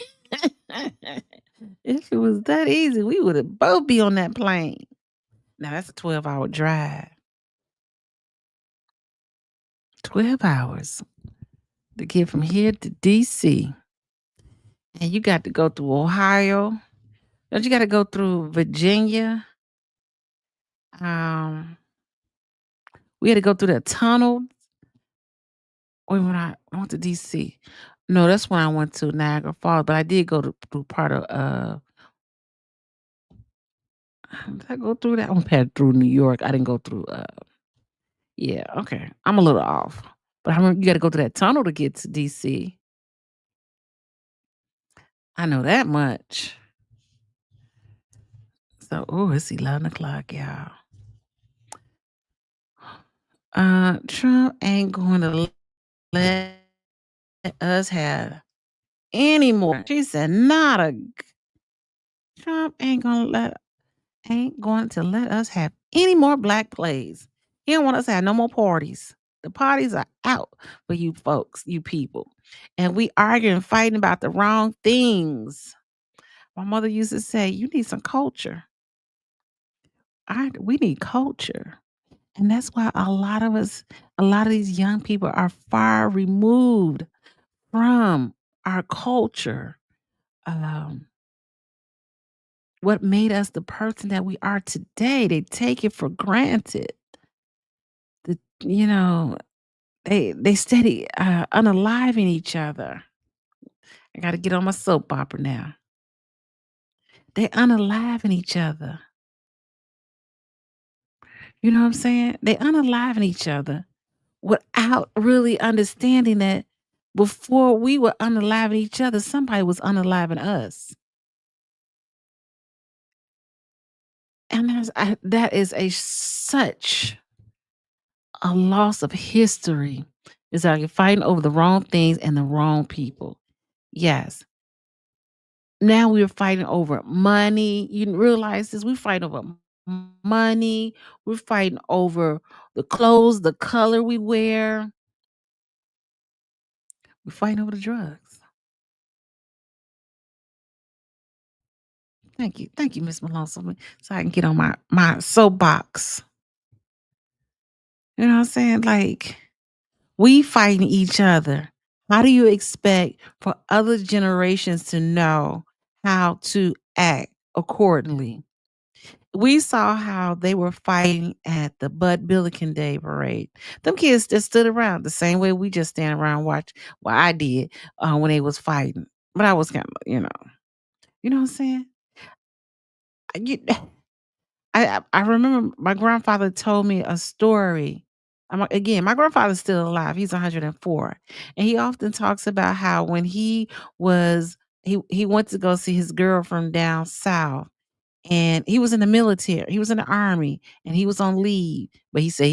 If it was that easy, we would have both be on that plane. Now that's a 12-hour drive. 12 hours to get from here to DC. And you got to go through Ohio. Don't you got to go through Virginia? We had to go through that tunnel. Or when I went to DC. No, that's when I went to Niagara Falls, but I did go through part of Did I go through that? I passed through New York. I didn't go through. Yeah, okay. I'm a little off, but I remember you got to go through that tunnel to get to DC. I know that much. So, oh, it's 11 o'clock, y'all. Trump ain't going to let us have any more. She said, not a. Trump ain't going to let us have any more black plays. He don't want us to have no more parties. The parties are out for you folks, you people. And we arguing, fighting about the wrong things. My mother used to say, you need some culture. We need culture. And that's why a lot of these young people are far removed from our culture. What made us the person that we are today. They take it for granted. You know, they steady unaliving each other. I got to get on my soap opera now. They unaliving each other. You know what I'm saying? They unaliving each other without really understanding that before we were unaliving each other, somebody was unaliving us. And that is such a loss of history. It's like you're fighting over the wrong things and the wrong people. Yes. Now we're fighting over money. You didn't realize this. We're fighting over money. We're fighting over the clothes, the color we wear. We're fighting over the drugs. Thank you. Thank you, Miss Malone. So I can get on my soapbox. You know what I'm saying? Like, we fighting each other. How do you expect for other generations to know how to act accordingly? We saw how they were fighting at the Bud Billiken Day parade. Them kids just stood around the same way we just stand around and watch. Well, I did when they was fighting, but I was kind of, you know what I'm saying? You, I remember my grandfather told me a story. Again, my grandfather's still alive. He's 104, and he often talks about how when he went to go see his girlfriend down south, and he was in the military. He was in the army, and he was on leave. But he said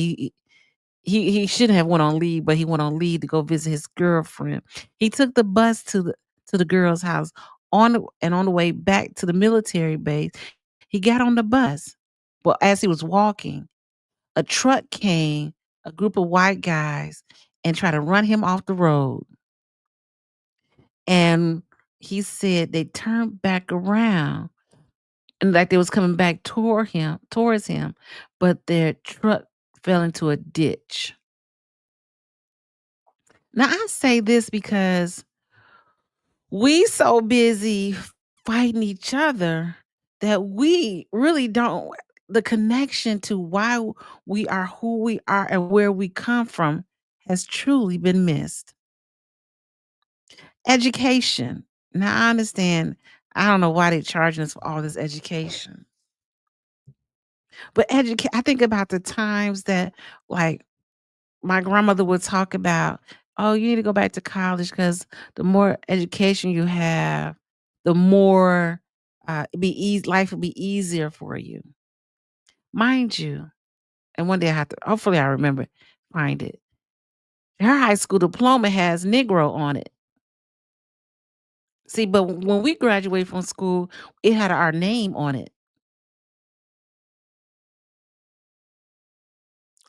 he shouldn't have went on leave, but he went on leave to go visit his girlfriend. He took the bus to the girl's house on the way back to the military base. He got on the bus. Well, as he was walking, a truck came, a group of white guys, and tried to run him off the road. And he said they turned back around and like they was coming back towards him, but their truck fell into a ditch. Now I say this because we so busy fighting each other that we really don't the connection to why we are who we are and where we come from has truly been missed. Education. Now I understand. I don't know why they're charging us for all this education. But I think about the times that like my grandmother would talk about, oh, you need to go back to college because the more education you have, the more life will be easier for you. Mind you, and one day I have to, hopefully I remember, find it. Her high school diploma has Negro on it. See, but when we graduated from school, it had our name on it.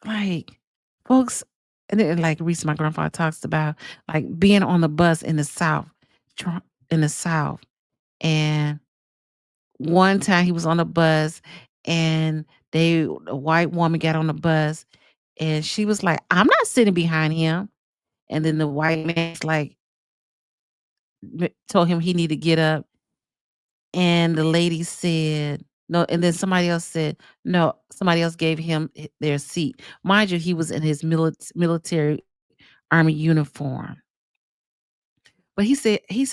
Like, folks, and then like recently my grandfather talks about like being on the bus in the South, in the South. And one time he was on the bus and a white woman got on the bus and she was like, I'm not sitting behind him. And then the white man's like told him he needed to get up. And the lady said, no, and then somebody else said, no, somebody else gave him their seat. Mind you, he was in his military army uniform. But he said, he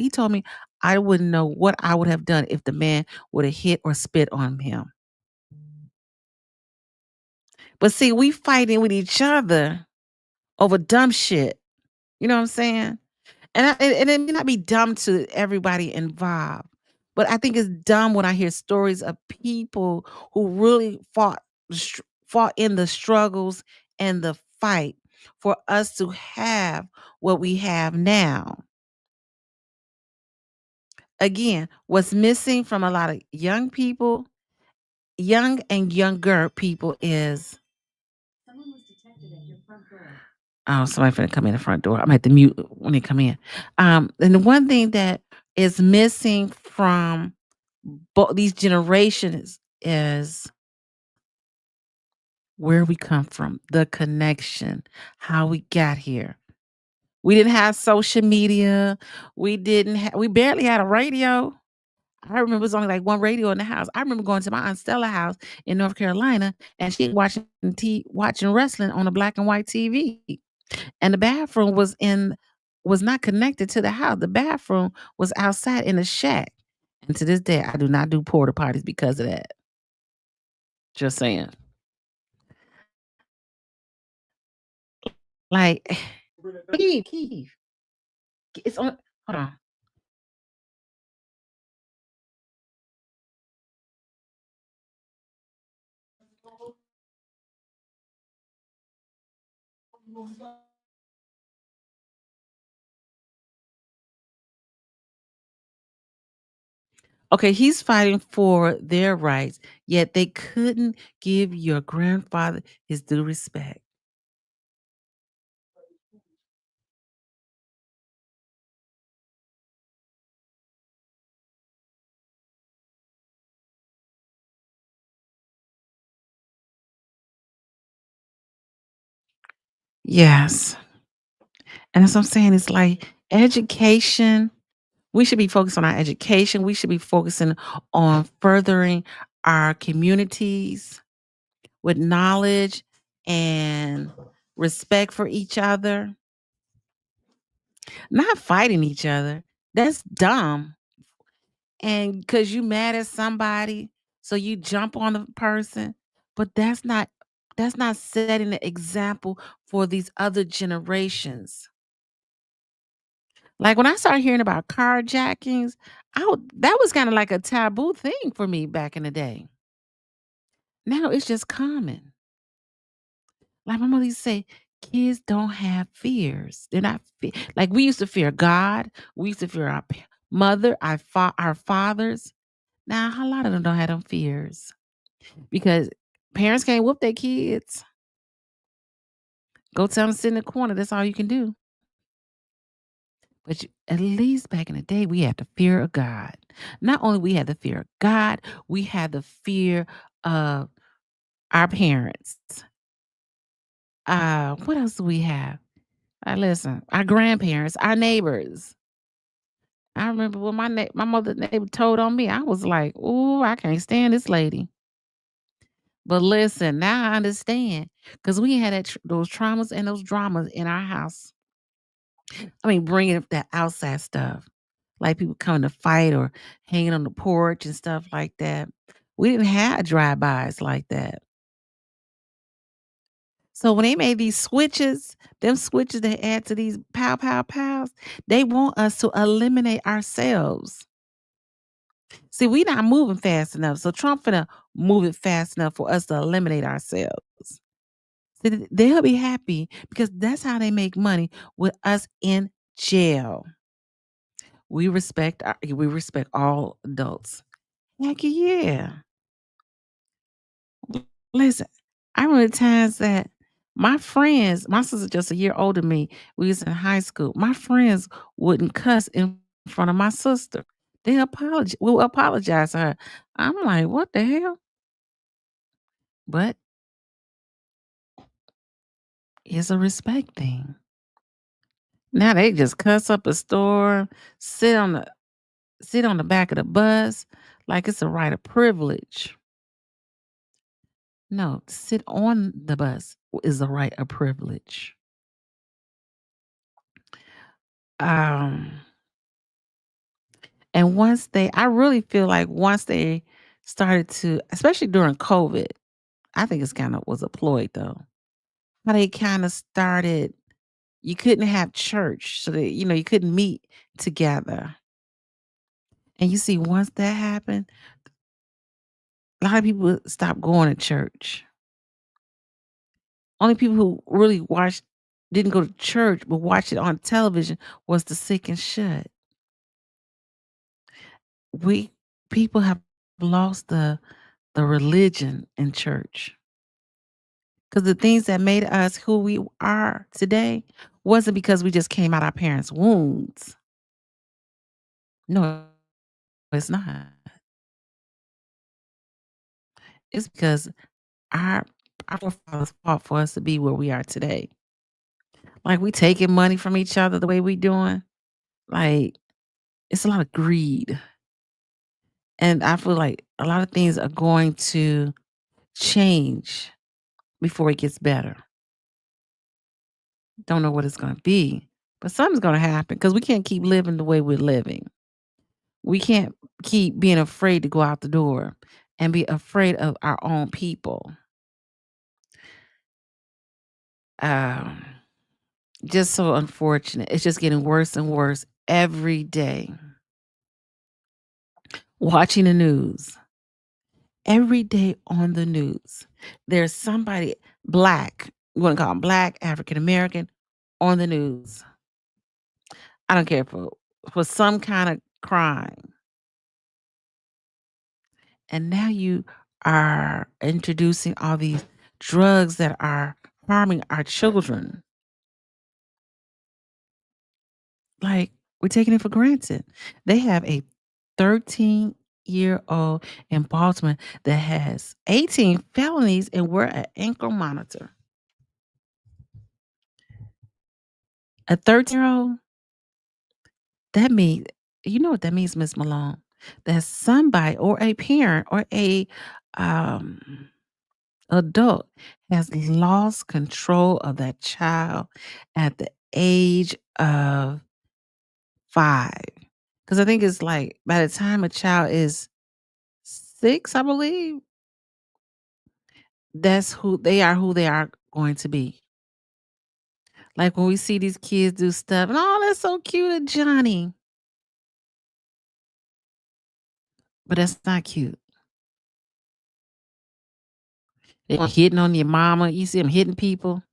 told me I wouldn't know what I would have done if the man would have hit or spit on him. But see, we fighting with each other over dumb shit. You know what I'm saying? And it may not be dumb to everybody involved, but I think it's dumb when I hear stories of people who really fought in the struggles and the fight for us to have what we have now. Again, what's missing from a lot of young people, young and younger people, is oh, somebody finna come in the front door. I'm gonna have to mute when they come in. And the one thing that is missing from both these generations is where we come from, the connection, how we got here. We didn't have social media. We barely had a radio. I remember it was only like one radio in the house. I remember going to my Aunt Stella's house in North Carolina, and she watching wrestling on a black and white TV. And the bathroom was not connected to the house. The bathroom was outside in a shack. And to this day, I do not do porta potties because of that. Just saying. Like, Keith. It's on. Hold on. Okay, he's fighting for their rights, yet they couldn't give your grandfather his due respect. Yes. And that's what I'm saying. It's like education. We should be focused on our education. We should be focusing on furthering our communities with knowledge and respect for each other, not fighting each other. That's dumb. And because you mad at somebody, so you jump on the person, but that's not setting the example for these other generations. Like when I started hearing about carjackings, that was kind of like a taboo thing for me back in the day. Now it's just common. Like my mother used to say, kids don't have fears. They're not like we used to fear God. We used to fear our mother, our fathers. Now a lot of them don't have them fears because parents can't whoop their kids. Go tell them to sit in the corner. That's all you can do. But at least back in the day, we had the fear of God. Not only we had the fear of God, we had the fear of our parents. What else do we have? Listen, our grandparents, our neighbors. I remember when my mother neighbor told on me, I was like, "Ooh, I can't stand this lady." But listen, now I understand because we had those traumas and those dramas in our house. I mean, bringing up that outside stuff, like people coming to fight or hanging on the porch and stuff like that. We didn't have drive-bys like that. So when they made these switches, them switches they add to these pow pow pows, they want us to eliminate ourselves. See, we not moving fast enough. So Trump finna move it fast enough for us to eliminate ourselves. See, they'll be happy because that's how they make money with us in jail. We respect all adults. Heck yeah. Listen, I remember times that my friends, my sister just a year older than me, we was in high school. My friends wouldn't cuss in front of my sister. They will apologize to her. I'm like, what the hell? But it's a respect thing. Now they just cuss up a storm, sit on the back of the bus like it's a right of privilege. No, to sit on the bus is a right of privilege. Um, and I really feel like once they started to, especially during COVID, I think it's kind of was a ploy though. How they kind of started, you couldn't have church, so that you couldn't meet together. And you see, once that happened, a lot of people stopped going to church. Only people who really didn't go to church, but watched it on television was the sick and shut. We People have lost the religion in church. Because the things that made us who we are today wasn't because we just came out our parents' wombs. No, it's not. It's because our our forefathers fought for us to be where we are today. Like we taking money from each other the way we doing. Like it's a lot of greed. And I feel like a lot of things are going to change before it gets better. Don't know what it's going to be, but something's going to happen because we can't keep living the way we're living. We can't keep being afraid to go out the door and be afraid of our own people. Um, just so unfortunate. It's just getting worse and worse every day. Watching the news. Every day on the news, there's somebody black, you want to call them black, African American, on the news. I don't care for some kind of crime. And now you are introducing all these drugs that are harming our children. Like, we're taking it for granted. They have a 13-year-old in Baltimore that has 18 felonies and we're an ankle monitor. A 13-year-old, that means, you know what that means, Miss Malone? That somebody or a parent or a um, adult has lost control of that child at the age of 5. Because I think it's like by the time a child is 6, I believe, that's who they are going to be. Like when we see these kids do stuff, and oh, that's so cute at Johnny. But that's not cute. They hitting on your mama. You see them hitting people.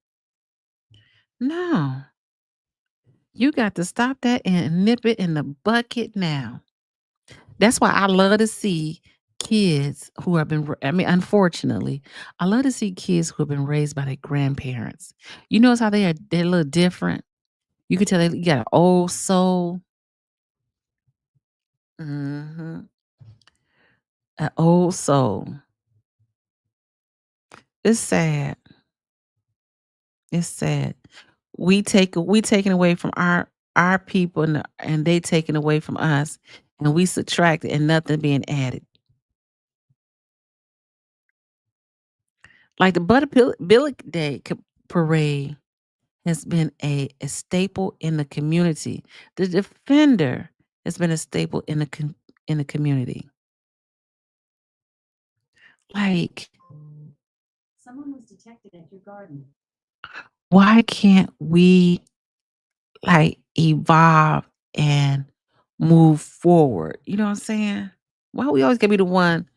No. You got to stop that and nip it in the bucket now. That's why I love to see kids who have been, unfortunately, I love to see kids who have been raised by their grandparents. You notice how they're a little different? You can tell they got an old soul. Mhm. An old soul. It's sad. It's sad. We taking away from our people and they taking away from us, and we subtract and nothing being added. Like the Billy Day parade has been a staple in the community. The Defender has been a staple in in the community. Like someone was detected at your garden. Why can't we like evolve and move forward? You know what I'm saying? Why we always gotta be the one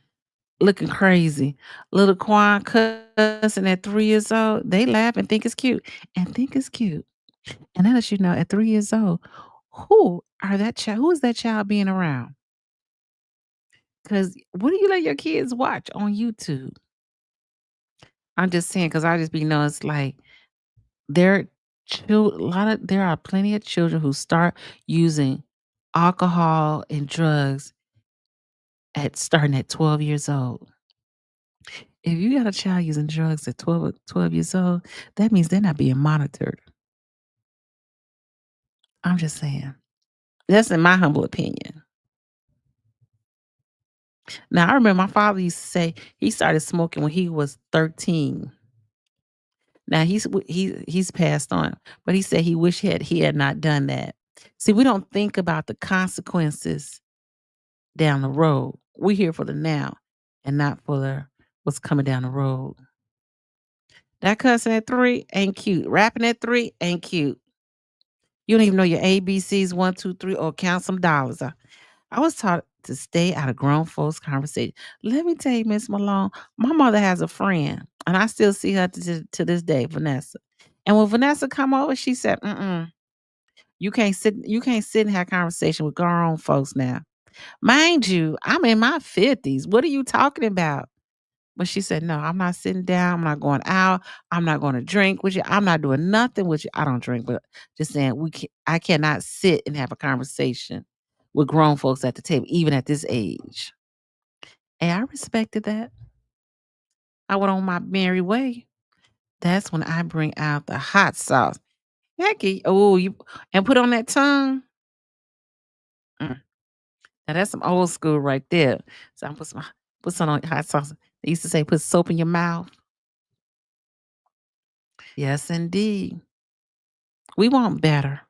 looking crazy? Little Quan cussing at 3 years old, they laugh and think it's cute and think it's cute. And that lets you know at 3 years old, who is that child being around? Because what do you let your kids watch on YouTube? I'm just saying, because I just be knowing it's like there there are plenty of children who start using alcohol and drugs starting at 12 years old. If you got a child using drugs at 12 years old, that means they're not being monitored. I'm just saying. That's in my humble opinion. Now, I remember my father used to say he started smoking when he was 13. Now he's passed on, but he said he wished he had not done that. See, we don't think about the consequences down the road. We're here for the now and not for what's coming down the road. That cussing at 3 ain't cute. Rapping at 3 ain't cute. You don't even know your ABCs 1, 2, 3, or count some dollars. I was taught to stay out of grown folks' conversation. Let me tell you, Miss Malone, my mother has a friend, and I still see her to this day, Vanessa. And when Vanessa come over, she said, you can't sit and have conversation with grown folks now. Mind you, I'm in my 50s. What are you talking about? But she said, no, I'm not sitting down. I'm not going out. I'm not going to drink with you. I'm not doing nothing with you. I don't drink, but just saying I cannot sit and have a conversation with grown folks at the table, even at this age. And I respected that. I went on my merry way. That's when I bring out the hot sauce. Heck, you and put on that tongue. Mm. Now that's some old school right there. So I put some on hot sauce. They used to say, put soap in your mouth. Yes, indeed. We want better.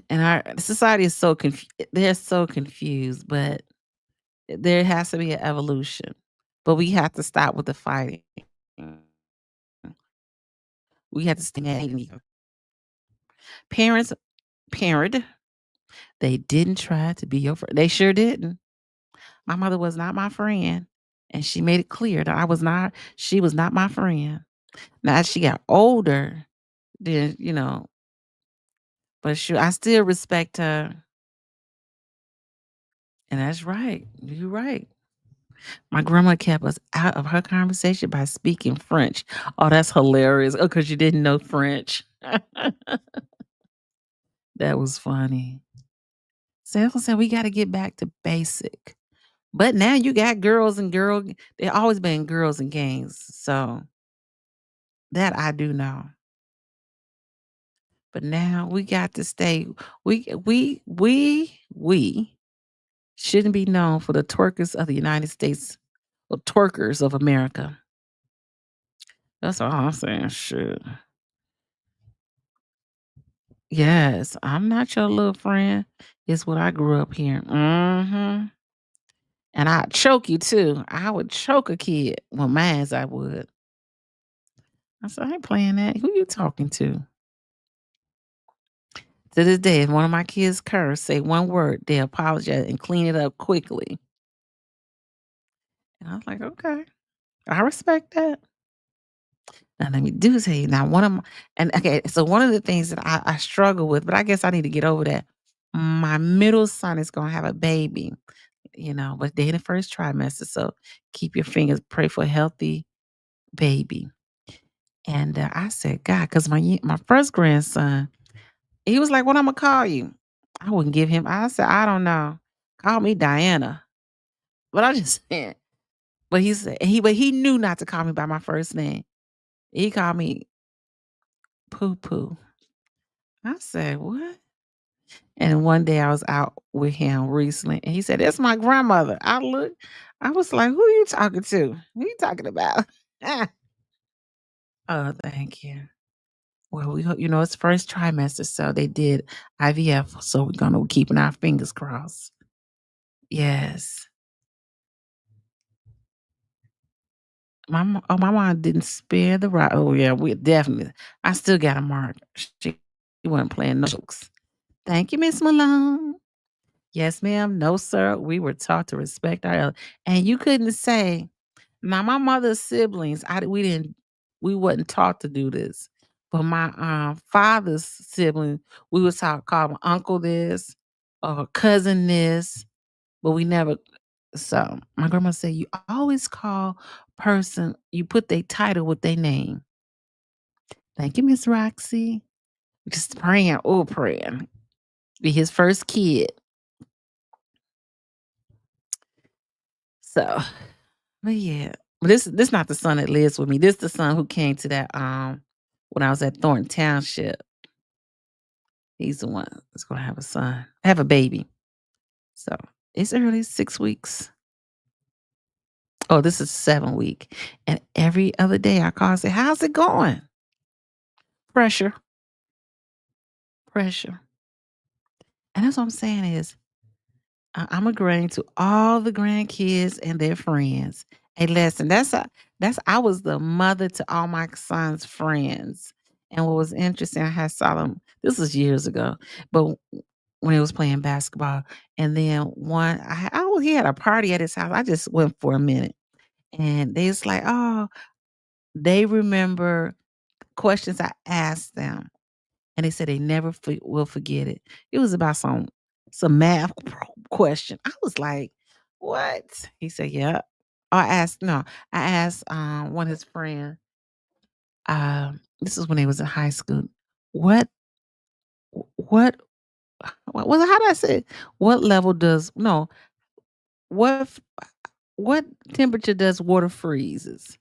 And our society is they're so confused, but there has to be an evolution. But we have to stop with the fighting. We have to stop hating each other. Parents, parent, they didn't try to be your friend. They sure didn't. My mother was not my friend, and she made it clear that she was not my friend. Now as she got older, then but sure, I still respect her. And that's right. You're right. My grandma kept us out of her conversation by speaking French. Oh, that's hilarious. Oh, because you didn't know French. That was funny. So that's what I'm saying. We got to get back to basic. But now you got there always been girls and gangs. So that I do know. But now we got to stay. We shouldn't be known for the twerkers of the United States or twerkers of America. That's all I'm saying. Shit. Yes, I'm not your little friend. It's what I grew up hearing. And I'd choke you too. I would choke a kid. Well, mines I would. I said, I ain't playing that. Who you talking to? To this day, if one of my kids curse, say one word, they apologize and clean it up quickly. And I was like, okay, I respect that. Now let me do tell you. Now one of the things that I struggle with, but I guess I need to get over that. My middle son is gonna have a baby, but they're in the first trimester. So keep your fingers, pray for a healthy baby. And I said, God, because my first grandson, he was like, what I'm gonna call you? I wouldn't give him. I said, I don't know. Call me Diana. But I just said, but he said he knew not to call me by my first name. He called me Poo Poo. I said, what? And one day I was out with him recently, and he said, that's my grandmother. I was like, who are you talking to? Who you talking about? Oh, thank you. Well, we hope, it's first trimester, so they did IVF, so we're gonna be keeping our fingers crossed. Yes. My mom didn't spare the rod. Oh yeah, we definitely. I still got a mark. She wasn't playing no jokes. Thank you, Miss Malone. Yes, ma'am. No, sir. We were taught to respect our elders. And you couldn't say, now my mother's siblings, we wasn't taught to do this. But my father's sibling, we was taught call him uncle this or cousin this, but we never so my grandma said you always call you put their title with their name. Thank you, Miss Roxy. Just praying. Be his first kid. So, but yeah. But this not the son that lives with me. This the son who came to that when I was at Thornton Township. He's the one that's gonna have a son. Have a baby. So it's early, 6 weeks. Oh, this is 7 week. And every other day I call and say, how's it going? Pressure. And that's what I'm saying is I'm agreeing to all the grandkids and their friends Hey, listen, that's I was the mother to all my son's friends. And what was interesting, I had saw them. This was years ago, but when he was playing basketball, and then one, he had a party at his house. I just went for a minute, and they was like, oh, they remember questions I asked them, and they said they never will forget it. It was about some math question. I was like, "What?" He said, "Yeah." I asked no, I asked one of his friends. This is when he was in high school. What what what was how did I say it? What level does no what f- what temperature does water freezes?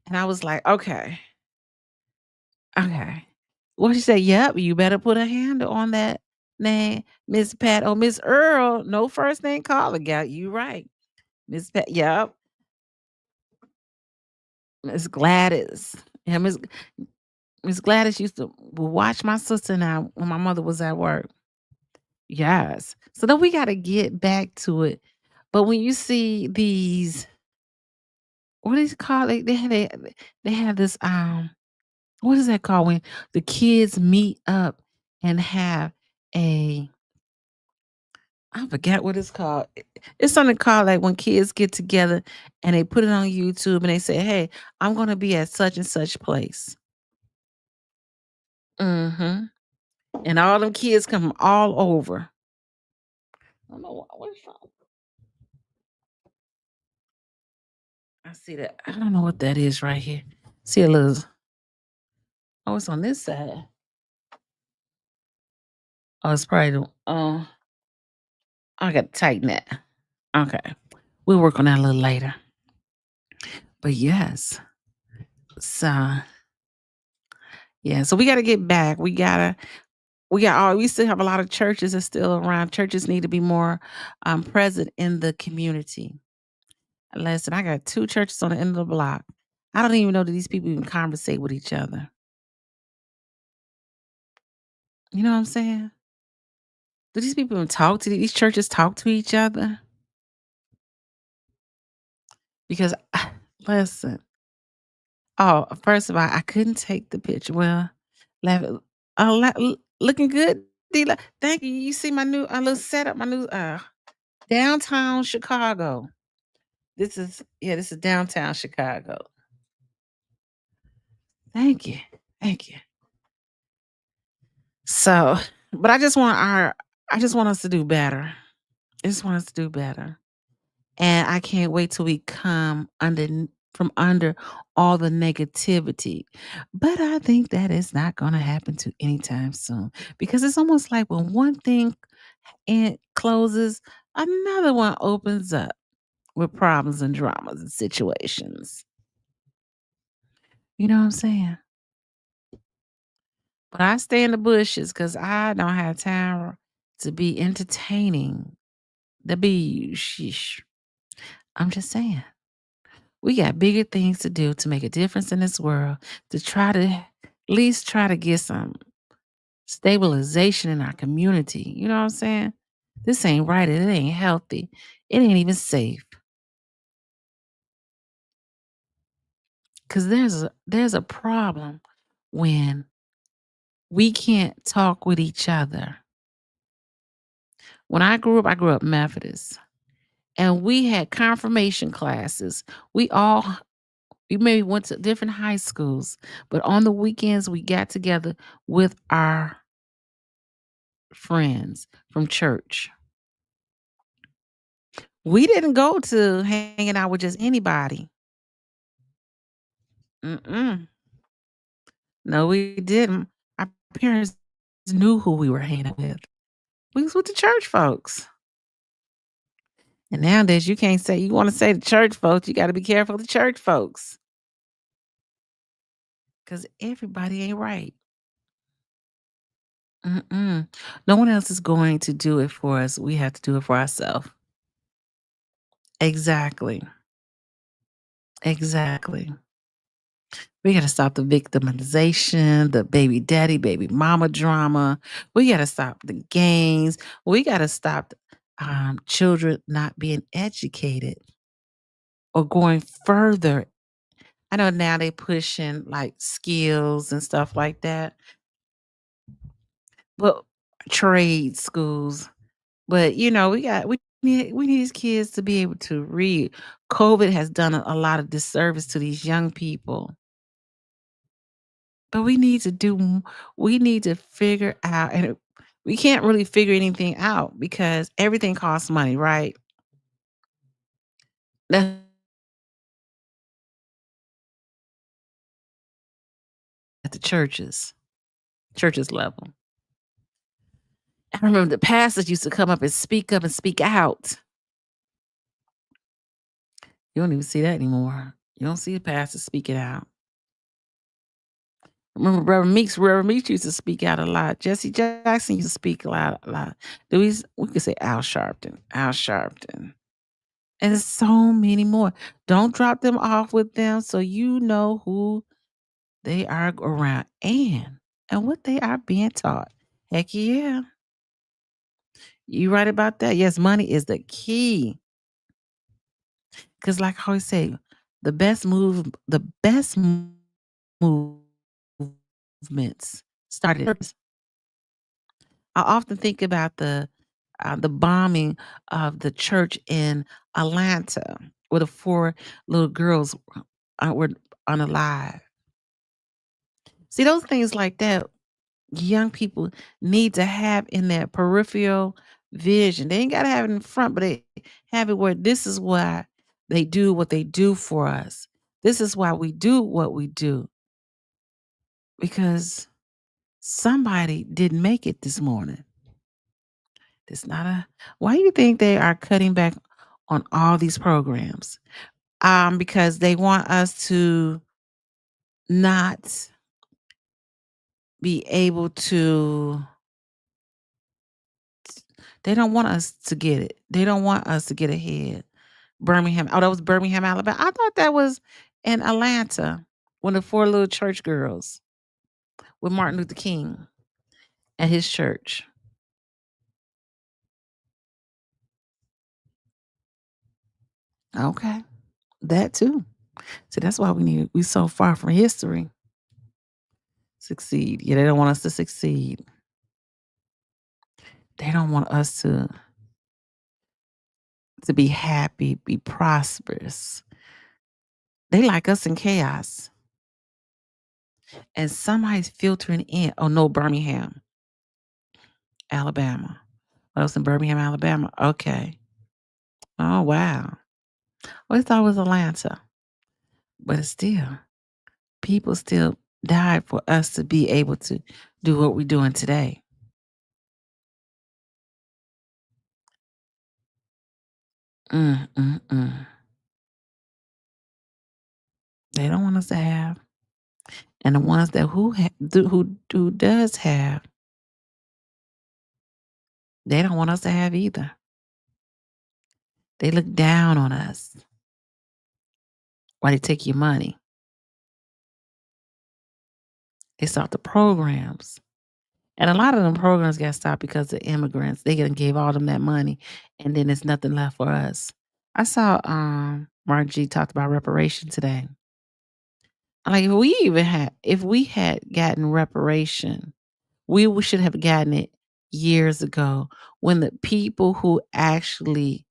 And I was like, okay, okay. Well, she said, "Yep, you better put a handle on that name, Miss Pat or Miss Earl. No first name caller. Got you right, Miss Pat. Yep, Miss Gladys. Yeah, Miss Gladys used to watch my sister and I when my mother was at work. Yes. So then we got to get back to it. But when you see these, what is it called? They have this what is that called when the kids meet up and have a I forget what it's called. It's something called like when kids get together and they put it on YouTube and they say, "Hey, I'm going to be at such and such place." Mhm. And all them kids come from all over. I don't know what's wrong. I see that. I don't know what that is right here. See a little. Oh, it's on this side. Oh, it's probably the. I got to tighten that. Okay, we'll work on that a little later. But yes, so yeah, so we got to get back. We still have a lot of churches that's still around. Churches need to be more present in the community. Listen, I got 2 churches on the end of the block. I don't even know that these people even conversate with each other. You know what I'm saying? Do these people even talk to these churches talk to each other? Because listen, oh, first of all, I couldn't take the picture. Well, laugh, looking good. D-Lo. Thank you. You see my new little setup, my new downtown Chicago. This is downtown Chicago. Thank you. Thank you. So, but I just want us to do better. I just want us to do better. And I can't wait till we come from under all the negativity. But I think that is not going to happen to anytime soon because it's almost like when one thing closes, another one opens up with problems and dramas and situations. You know what I'm saying? But I stay in the bushes because I don't have time to be entertaining. The be sheesh. I'm just saying. We got bigger things to do to make a difference in this world, to try to at least try to get some stabilization in our community. You know what I'm saying? This ain't right. It ain't healthy. It ain't even safe. Cause there's a problem when we can't talk with each other. When I grew up Methodist, and we had confirmation classes. We all we maybe went to different high schools, but on the weekends we got together with our friends from church. We didn't go to hanging out with just anybody. Mm-mm. No, we didn't. Our parents knew who we were hanging out with. We was with the church folks. And nowadays you can't say you want to say the church folks, you got to be careful of the church folks. Because everybody ain't right. Mm-mm. No one else is going to do it for us. We have to do it for ourselves. Exactly. Exactly. We got to stop the victimization, the baby daddy, baby mama drama. We got to stop the games. We got to stop children not being educated. or going further. I know now they pushing like skills and stuff like that, but trade schools. But we need these kids to be able to read. COVID has done a lot of disservice to these young people. But we need to figure out, we can't really figure anything out because everything costs money, right? That's at the churches level. I remember the pastors used to come up and speak out. You don't even see that anymore. You don't see a pastor speaking out. I remember Reverend Meeks used to speak out a lot. Jesse Jackson used to speak a lot. We could say Al Sharpton. And there's so many more. Don't drop them off with them so you know who they are around and what they are being taught. Heck yeah. You right about that? Yes, money is the key. Because like I always say, the best movements started. I often think about the bombing of the church in Atlanta, where the 4 little girls were unalive. See, those things like that, young people need to have in their peripheral vision. They ain't gotta have it in front, but they have it where this is why they do what they do for us. This is why we do what we do. Because somebody didn't make it this morning. It's not a Why do you think they are cutting back on all these programs? Because they want us to not be able to they don't want us to get it. They don't want us to get ahead. Birmingham. Oh, that was Birmingham, Alabama. I thought that was in Atlanta when the 4 little church girls with Martin Luther King at his church. Okay. That too. See, that's why we so far from history. Succeed. Yeah, they don't want us to succeed. They don't want us to be happy, be prosperous. They like us in chaos. And somebody's filtering in. Oh no, Birmingham, Alabama. What else in Birmingham, Alabama? Okay. Oh wow. I thought it was Atlanta. But it's still, people still died for us to be able to do what we're doing today. Mm, mm, mm. They don't want us to have. And the ones that who does have, they don't want us to have either. They look down on us. Why they take your money? They stop the programs. And a lot of them programs got stopped because of immigrants. They gave all them that money, and then there's nothing left for us. I saw Mark G talked about reparation today. Like if we had gotten reparation, we should have gotten it years ago when the people who actually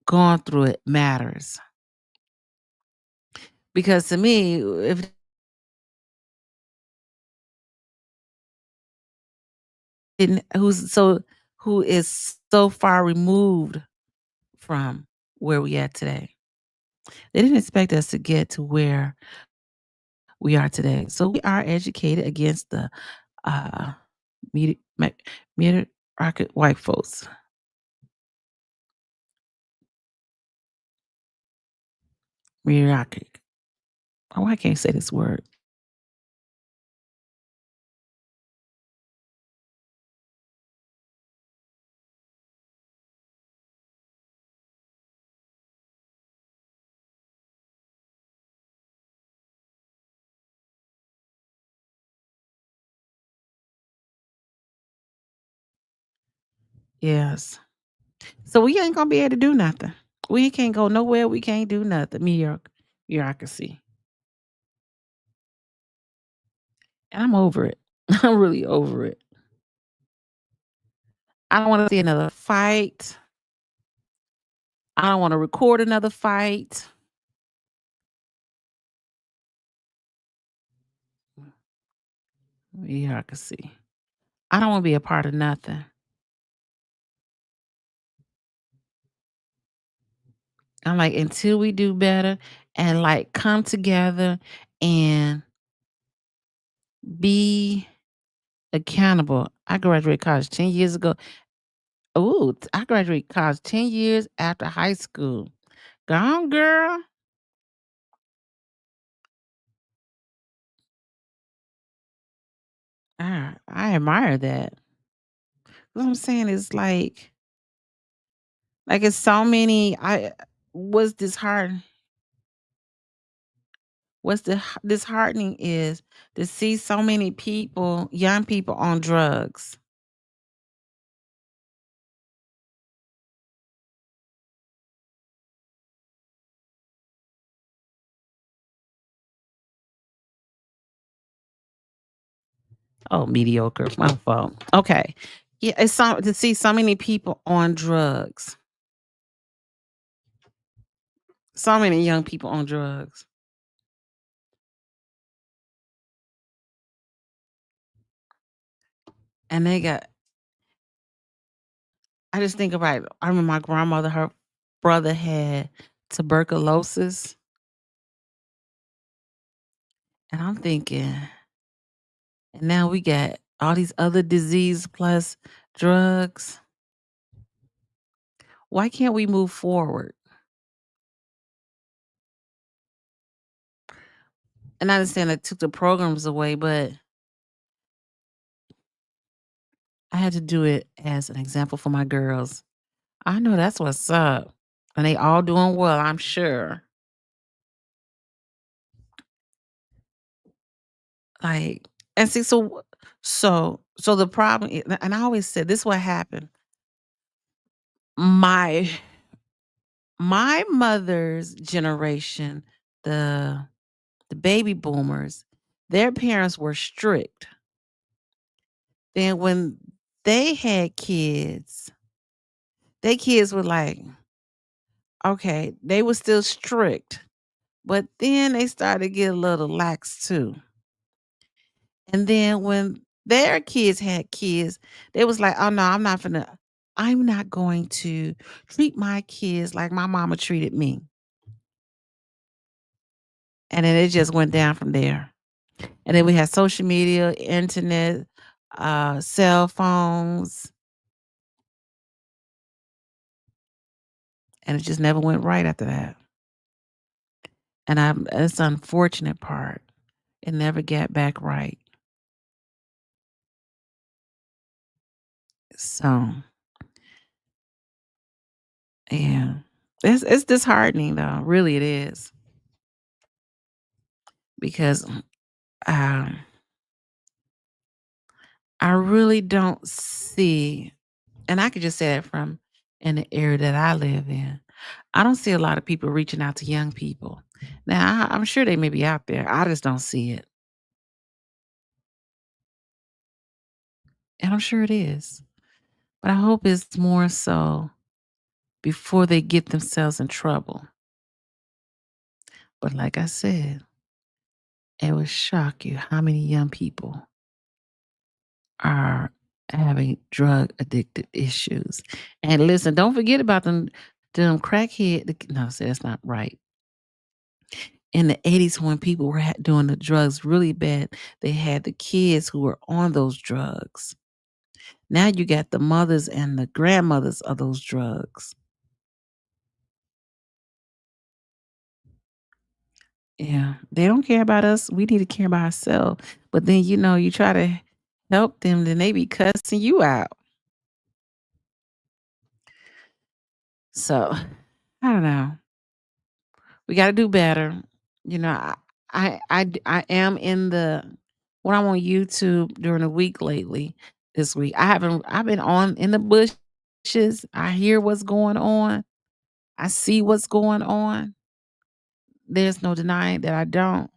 gone through it matters. Because to me, if didn't who is so far removed from where we at today. They didn't expect us to get to where we are today. So we are educated against the uh rocket white folks. Mediocrity. Oh, I can't say this word. Yes. So we ain't gonna be able to do nothing. We can't go nowhere. We can't do nothing. Bureaucracy. And I'm over it. I'm really over it. I don't want to see another fight. I don't want to record another fight. Bureaucracy. I don't want to be a part of nothing. I'm like, until we do better and like come together and be accountable. I graduated college 10 years ago. Ooh, I graduated college 10 years after high school. Gone, girl. I admire that. What I'm saying is like it's so many. I what's disheartening. Disheartening is to see so many people, young people, on drugs. Oh, mediocre. My fault. Okay. Yeah, it's to see so many people on drugs. So many young people on drugs. And I just think about it. I remember my grandmother, her brother had tuberculosis. And I'm thinking, and now we got all these other diseases plus drugs. Why can't we move forward? And I understand that took the programs away, but I had to do it as an example for my girls. I know that's what's up. And they all doing well, I'm sure. Like, and see, so the problem is, and I always said this is what happened. My my mother's generation, the baby boomers, their parents were strict. Then when they had kids, their kids were like, okay, they were still strict, but then they started to get a little lax too. And then when their kids had kids, they was like, "Oh no, I'm not going to treat my kids like my mama treated me." And then it just went down from there. And then we had social media, internet, cell phones, and it just never went right after that. And it's the unfortunate part. It never got back right. So, yeah. It's disheartening though. Really it is. Because um I really don't see, and I could just say that from in the area that I live in. I don't see a lot of people reaching out to young people. Now, I'm sure they may be out there. I just don't see it. And I'm sure it is. But I hope it's more so before they get themselves in trouble. But like I said, it would shock you how many young people are having drug addicted issues. And listen, don't forget about them crackhead. No, see, that's not right. In the 80s, when people were doing the drugs really bad, they had the kids who were on those drugs. Now you got the mothers and the grandmothers of those drugs. Yeah, they don't care about us. We need to care about ourselves. But then, you try to help them, then they be cussing you out. So, I don't know. We got to do better. You know, I am when I'm on YouTube during the week lately. This week, I've been on in the bushes. I hear what's going on. I see what's going on. There's no denying that I don't.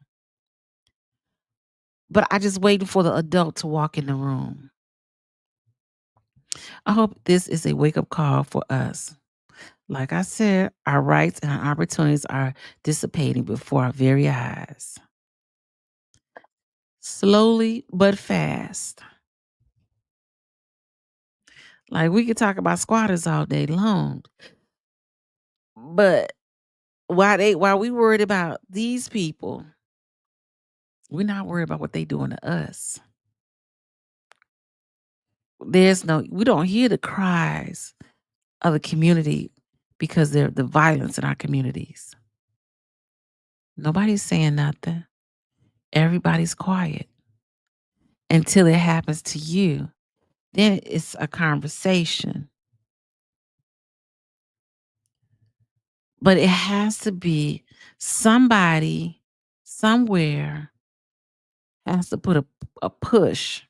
But I just waiting for the adult to walk in the room. I hope this is a wake-up call for us. Like I said, our rights and our opportunities are dissipating before our very eyes. Slowly but fast. Like we could talk about squatters all day long. But while we worried about these people, we're not worried about what they doing to us. We don't hear the cries of the community because they're the violence in our communities. Nobody's saying nothing. Everybody's quiet until it happens to you. Then it's a conversation. But it has to be somebody somewhere has to put a push.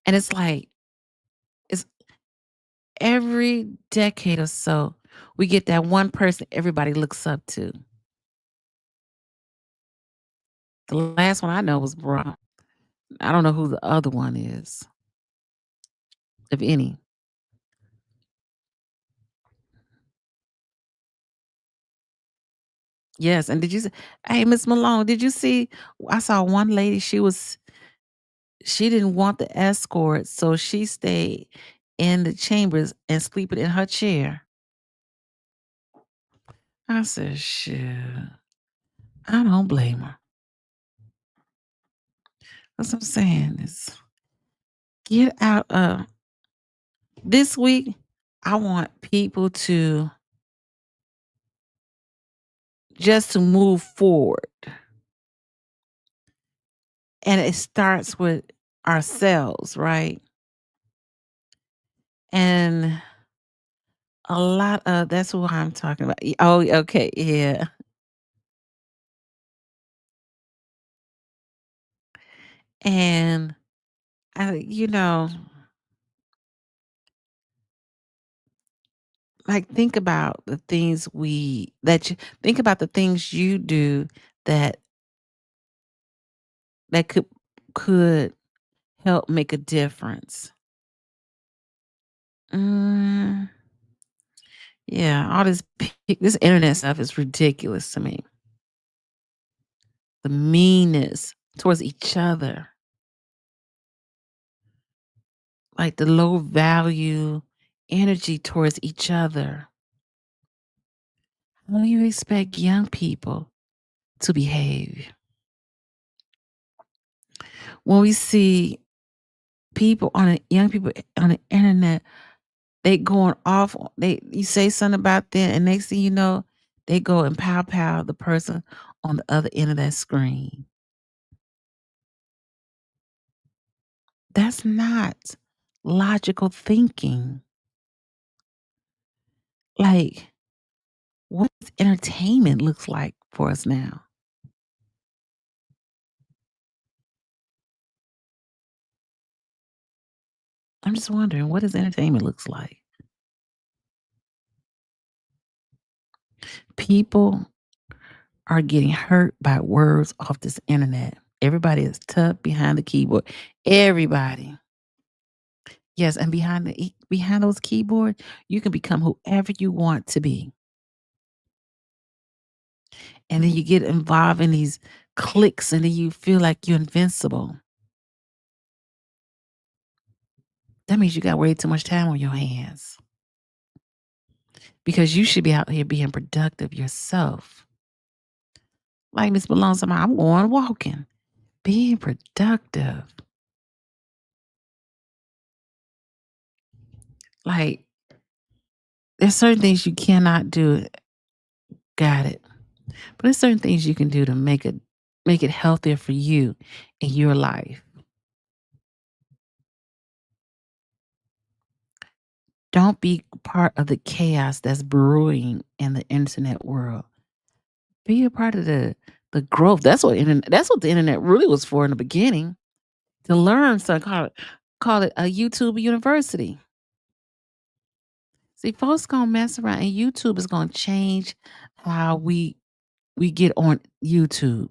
And it's like it's every decade or so, we get that one person everybody looks up to. The last one I know was Barack. I don't know who the other one is, if any. Yes, and did you see hey, Miss Malone, did you see I saw one lady, she didn't want the escort, so she stayed in the chambers and sleeping in her chair. I said, "Shit, I don't blame her." That's what I'm saying is get out of this week. I want people to just to move forward. And it starts with ourselves, right? And a lot of that's what I'm talking about. Oh, okay, yeah. And I like think about the things think about the things you do that that could help make a difference. Mm, yeah, all this internet stuff is ridiculous to me. The meanness towards each other, like the low value energy towards each other. How do you expect young people to behave? When we see young people on the internet, they going off, you say something about them, and next thing you know, they go and pow the person on the other end of that screen. That's not logical thinking. Like, what does entertainment looks like for us now? I'm just wondering, what does entertainment looks like? People are getting hurt by words off this internet. Everybody is tucked behind the keyboard. Everybody. Yes, and behind those keyboards, you can become whoever you want to be. And then you get involved in these cliques and then you feel like you're invincible. That means you got way too much time on your hands. Because you should be out here being productive yourself. Like Miss Malone said, I'm going walking. Being productive. Like, there's certain things you cannot do. Got it. But there's certain things you can do to make it healthier for you in your life. Don't be part of the chaos that's brewing in the internet world. Be a part of the growth. That's what the internet really was for in the beginning. To learn something, call it a YouTube university. See, folks gonna mess around, and YouTube is gonna change how we get on YouTube.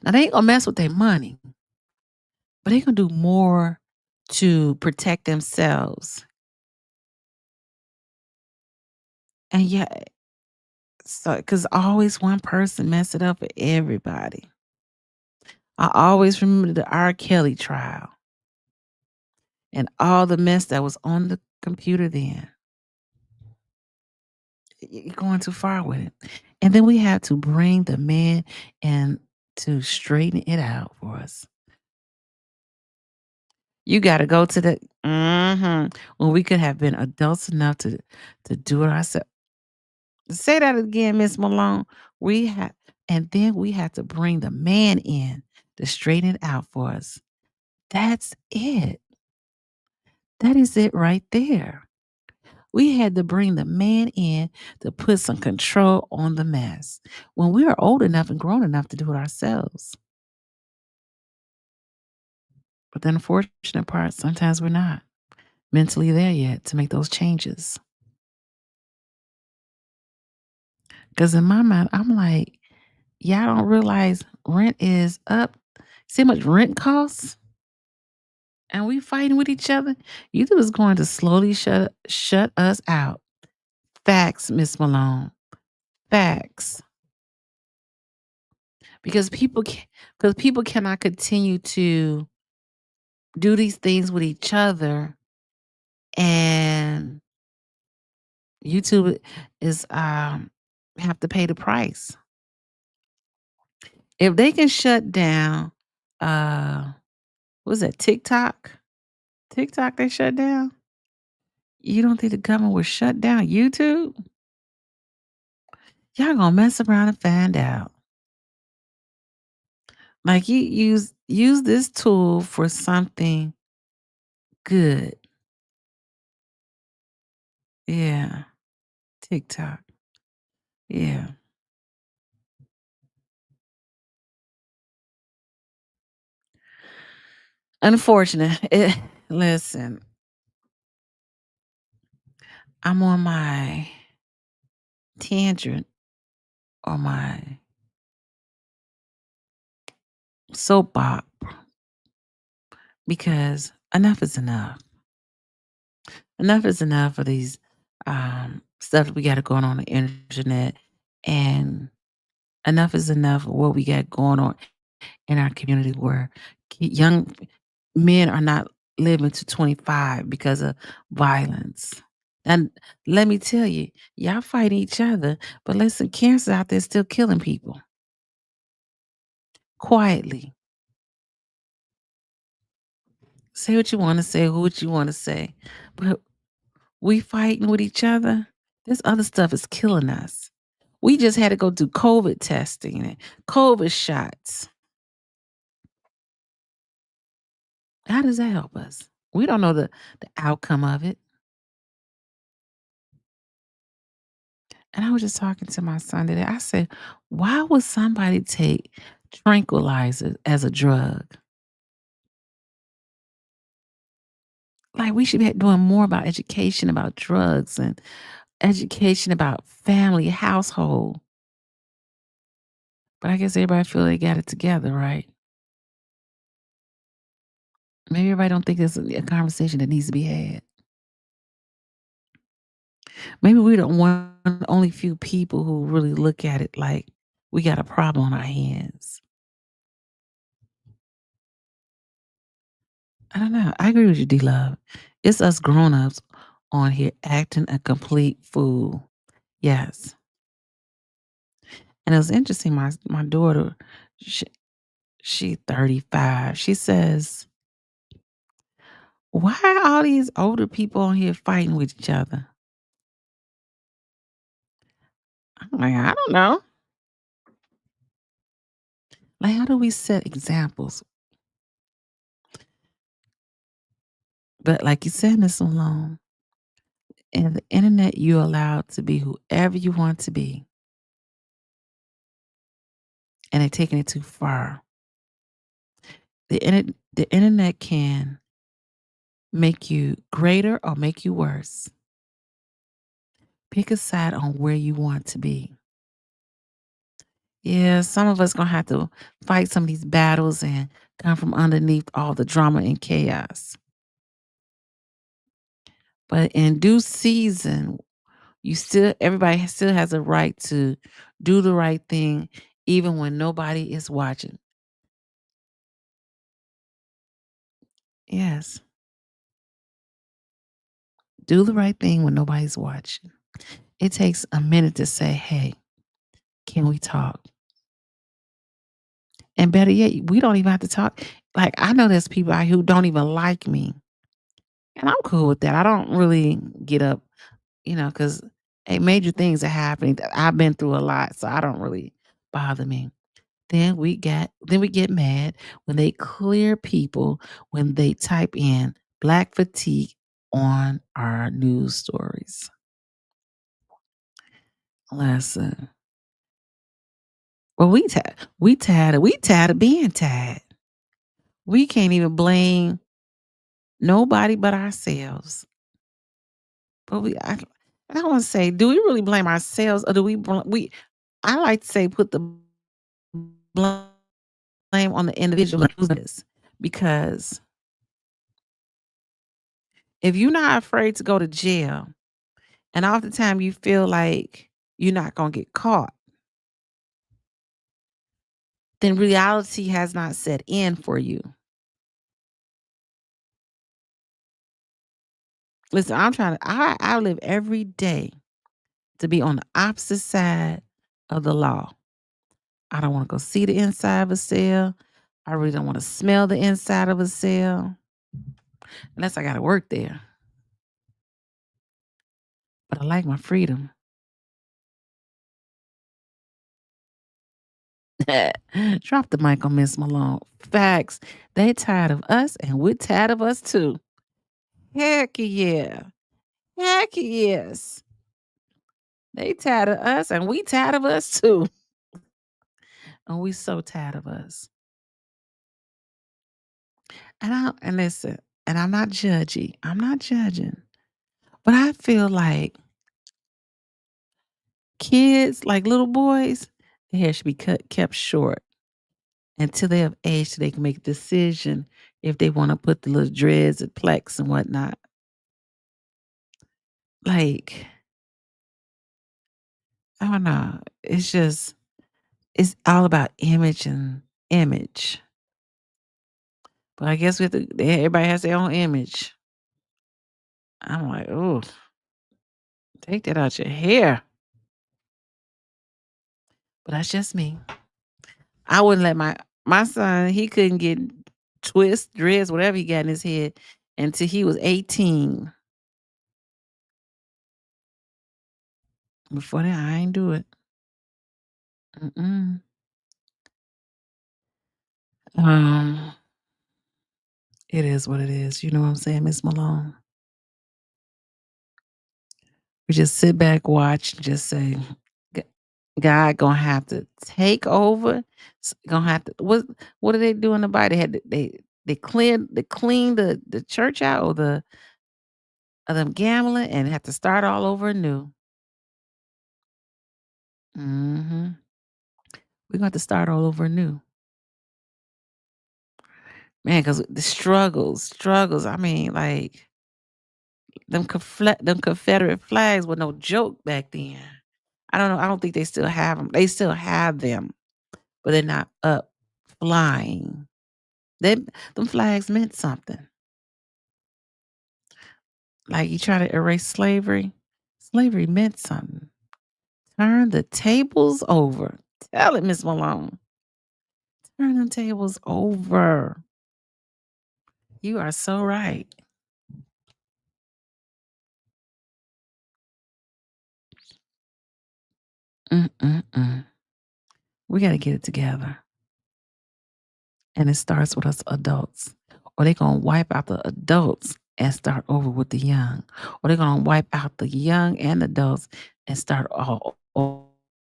Now they ain't gonna mess with their money, but they gonna do more to protect themselves. And yeah, so because always one person mess it up for everybody. I always remember the R. Kelly trial and all the mess that was on the computer then. You're going too far with it. And then we had to bring the man in to straighten it out for us. You got to go to the when we could have been adults enough to do it ourselves. Say that again, Miss Malone. And then we had to bring the man in to straighten it out for us. That's it. That is it right there. We had to bring the man in to put some control on the mess when we are old enough and grown enough to do it ourselves. But the unfortunate part, sometimes we're not mentally there yet to make those changes. Because in my mind, I'm like, y'all don't realize rent is up. See how much rent costs? And we fighting with each other. YouTube is going to slowly shut us out. Facts, Miss Malone. Facts. Because people cannot continue to do these things with each other, and YouTube is have to pay the price. If they can shut down what was that, TikTok? TikTok they shut down? You don't think the government would shut down YouTube? Y'all gonna mess around and find out. Like, you use this tool for something good. Yeah. TikTok. Yeah. Unfortunate. Listen, I'm on my tangent or my soapbox because enough is enough. Enough is enough of these stuff that we got going on the internet, and enough is enough of what we got going on in our community where young men are not living to 25 because of violence. And let me tell you, y'all fight each other, but listen, cancer out there still killing people quietly. Say what you want to say, who what you want to say, but we fighting with each other. This other stuff is killing us. We just had to go do COVID testing and COVID shots. How does that help us? We don't know the outcome of it. And I was just talking to my son today. I said, why would somebody take tranquilizers as a drug? Like, we should be doing more about education about drugs and education about family, household. But I guess everybody feel they got it together, right? Maybe everybody don't think it's a conversation that needs to be had. Maybe we don't want only few people who really look at it like we got a problem on our hands. I don't know. I agree with you, D-Love. It's us grown-ups on here acting a complete fool. Yes. And it was interesting, my daughter, she 35. She says, why are all these older people on here fighting with each other? I'm like, I don't know. Like, how do we set examples? But like you said, Miss Malone, in the internet, you're allowed to be whoever you want to be. And they're taking it too far. The internet can make you greater or make you worse. Pick a side on where you want to be. Yeah, some of us gonna have to fight some of these battles and come from underneath all the drama and chaos. But in due season, everybody still has a right to do the right thing even when nobody is watching. Yes. Do the right thing when nobody's watching. It takes a minute to say, "Hey, can we talk?" And better yet, we don't even have to talk. Like, I know there's people out here who don't even like me, and I'm cool with that. I don't really get up, because major things are happening that I've been through a lot, so I don't really bother me. Then we get mad when they clear people when they type in black fatigue on our news stories. Listen. Well, we tired of being tired. We can't even blame nobody but ourselves. But I don't want to say, do we really blame ourselves, or do we? I like to say, put the blame on the individual who's this, because if you're not afraid to go to jail, and all the time you feel like you're not gonna get caught, then reality has not set in for you. Listen, I live every day to be on the opposite side of the law. I don't want to go see the inside of a cell. I really don't want to smell the inside of a cell unless I got to work there. But I like my freedom. Drop the mic on Miss Malone. Facts. They tired of us and we're tired of us too. Heck yeah. Heck yes. They tired of us and we tired of us too. And we so tired of us. And listen, and I'm not judgy. I'm not judging. But I feel like kids, like little boys, their hair should be kept short until they have age so they can make a decision if they want to put the little dreads and plaques and whatnot. Like, I don't know. It's all about image and image. But I guess everybody has their own image. I'm like, oh, take that out your hair. But that's just me. I wouldn't let my son, he couldn't get twists, dreads, whatever he got in his head until he was 18. Before that, I ain't do it. Mm-mm. Um, it is what it is. You know what I'm saying, Miss Malone? We just sit back, watch, and just say, "G- God gonna have to take over. Gonna have to what did they do in the Bible? They clean the church out, or the of them gambling, and have to start all over anew. Hmm. We're going to have to start all over anew. Man, because the struggles. I mean, like them Confederate flags were no joke back then. I don't know. I don't think they still have them. They still have them, but they're not up flying. Them flags meant something. Like, you try to erase slavery. Slavery meant something. Turn the tables over. Tell it, Miss Malone. Turn them tables over. You are so right. Mm-mm-mm. We got to get it together. And it starts with us adults. Or they're going to wipe out the adults and start over with the young. Or they're going to wipe out the young and adults and start all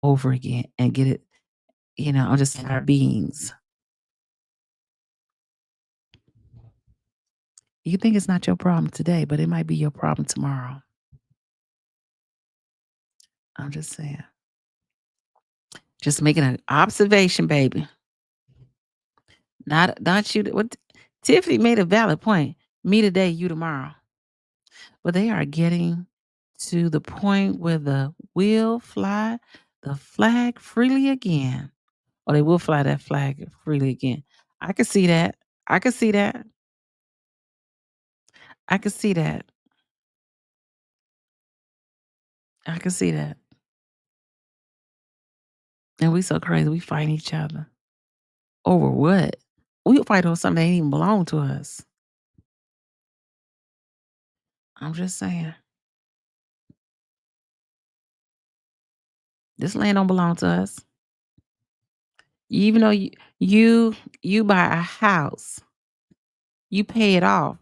over again and get it, just in our beings. You think it's not your problem today, but it might be your problem tomorrow. I'm just saying. Just making an observation, baby. Not you. What Tiffany made a valid point. Me today, you tomorrow. But they are getting to the point where the will fly the flag freely again. Or they will fly that flag freely again. I can see that. I can see that. I can see that. I can see that. And we so crazy. We fight each other. Over what? We fight over something that ain't even belong to us. I'm just saying. This land don't belong to us. Even though you buy a house, you pay it off.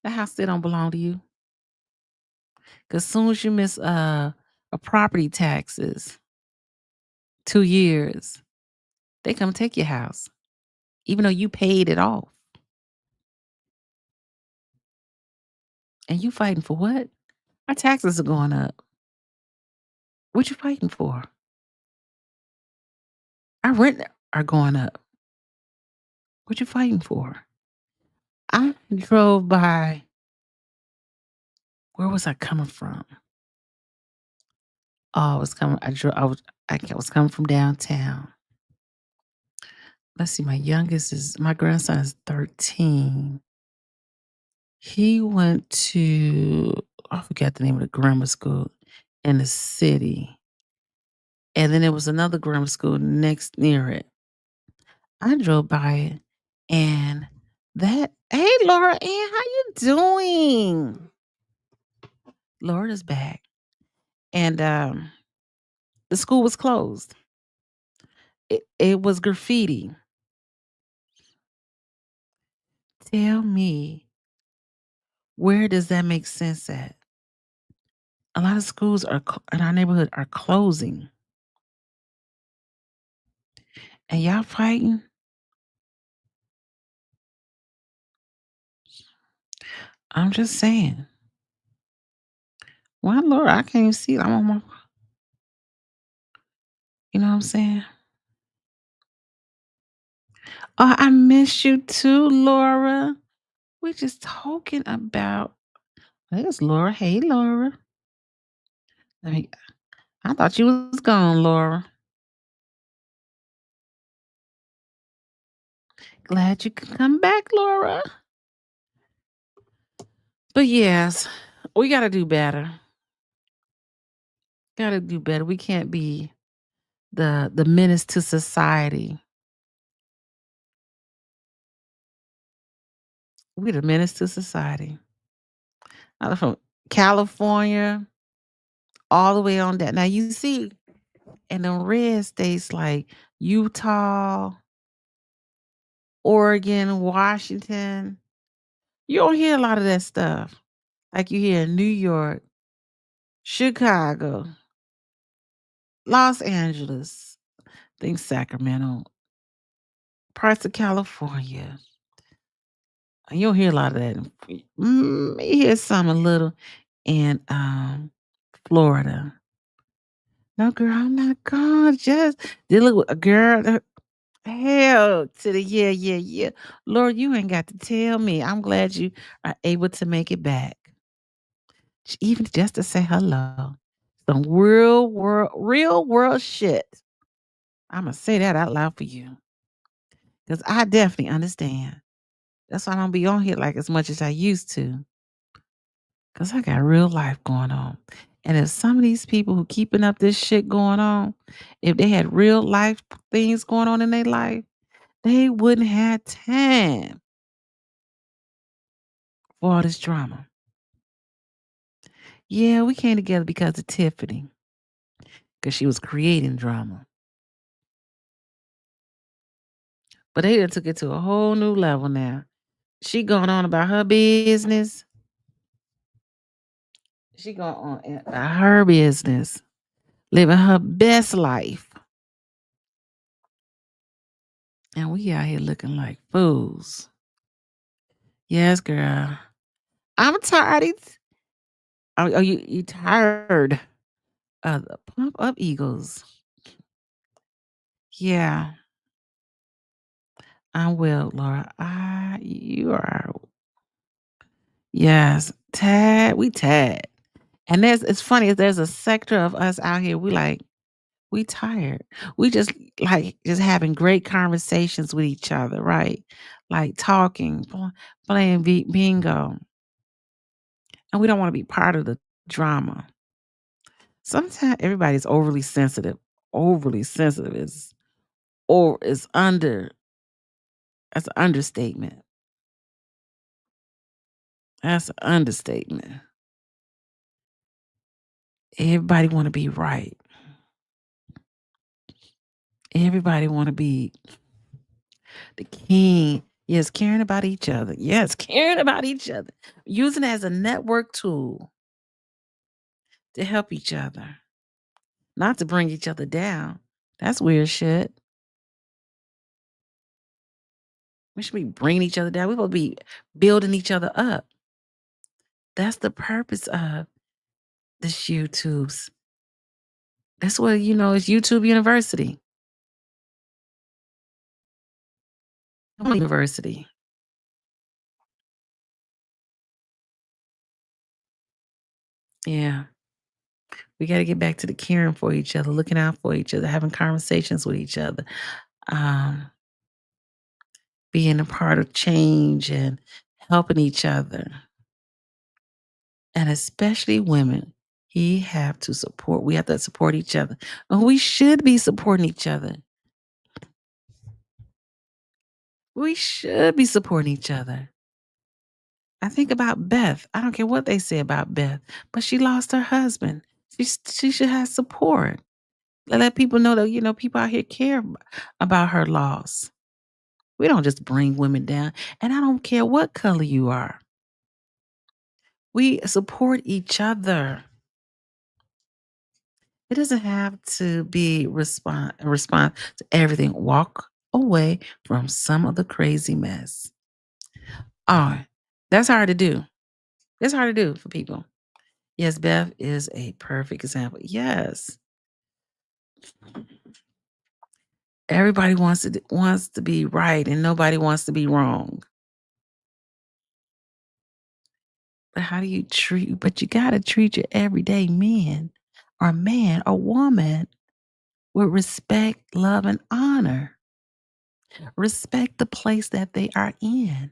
The house still don't belong to you. Cause soon as you miss a property taxes, 2 years, they come take your house, even though you paid it off. And you fighting for what? Our taxes are going up. What you fighting for? Our rent are going up. What you fighting for? I drove by. Where was I coming from? Oh, I was coming. I was coming from downtown. Let's see. My grandson is 13. He went to, I forgot the name of the grammar school in the city. And then there was another grammar school next near it. I drove by it and hey Laura Ann, how you doing? Laura's back. And the school was closed. It was graffiti. Tell me, where does that make sense at? A lot of schools in our neighborhood are closing. And y'all fighting? I'm just saying. Why, Lord, I can't even see it. I'm on my, you know what I'm saying? Oh, I miss you too, Laura. We're just talking about. There's Laura. Hey, Laura. I thought you was gone, Laura. Glad you could come back, Laura. But yes, we got to do better. Got to do better. We can't be the menace to society. We're the menace to society. I'm from California all the way on that. Now you see, in the red states like Utah, Oregon, Washington, you don't hear a lot of that stuff. Like you hear in New York, Chicago, Los Angeles, I think Sacramento, parts of California. You don't hear a lot of that. You hear some a little in Florida. No, girl, I'm not gone. Just dealing with a girl. Hell to the yeah. Lord, you ain't got to tell me. I'm glad you are able to make it back. Even just to say hello. Some real world shit. I'm going to say that out loud for you. Because I definitely understand. That's why I don't be on here like as much as I used to. Because I got real life going on. And if some of these people who keeping up this shit going on, if they had real life things going on in their life, they wouldn't have time for all this drama. Yeah, we came together because of Tiffany. Because she was creating drama. But they done took it to a whole new level now. She going on about her business. She going on about her business. Living her best life. And we out here looking like fools. Yes, girl. I'm tired. Oh, you tired. The pump up Eagles. Yeah, I will, Laura. You are, yes, Tad. We Tad. And it's funny, there's a sector of us out here, we tired. We just just having great conversations with each other, right? Like talking, playing bingo. And we don't want to be part of the drama. Sometimes everybody's overly sensitive. Overly sensitive is that's an understatement. That's an understatement. Everybody want to be right. Everybody want to be the king. Yes, caring about each other. Yes, caring about each other. Using it as a network tool to help each other, not to bring each other down. That's weird shit. We should be bringing each other down. We're supposed to be building each other up. That's the purpose of this YouTubes. That's what, it's YouTube University. University. Yeah. We got to get back to the caring for each other, looking out for each other, having conversations with each other, being a part of change and helping each other. And especially women, we have to support each other. And we should be supporting each other. We should be supporting each other. I think about Beth. I don't care what they say about Beth, but she lost her husband. She should have support. Let people know that, people out here care about her loss. We don't just bring women down. And I don't care what color you are. We support each other. It doesn't have to be response to everything. Walk away from some of the crazy mess. Oh, that's hard to do. It's hard to do for people. Yes, Beth is a perfect example. Yes. Everybody wants to be right and nobody wants to be wrong. But you got to treat your everyday man or woman with respect, love, and honor. Respect the place that they are in.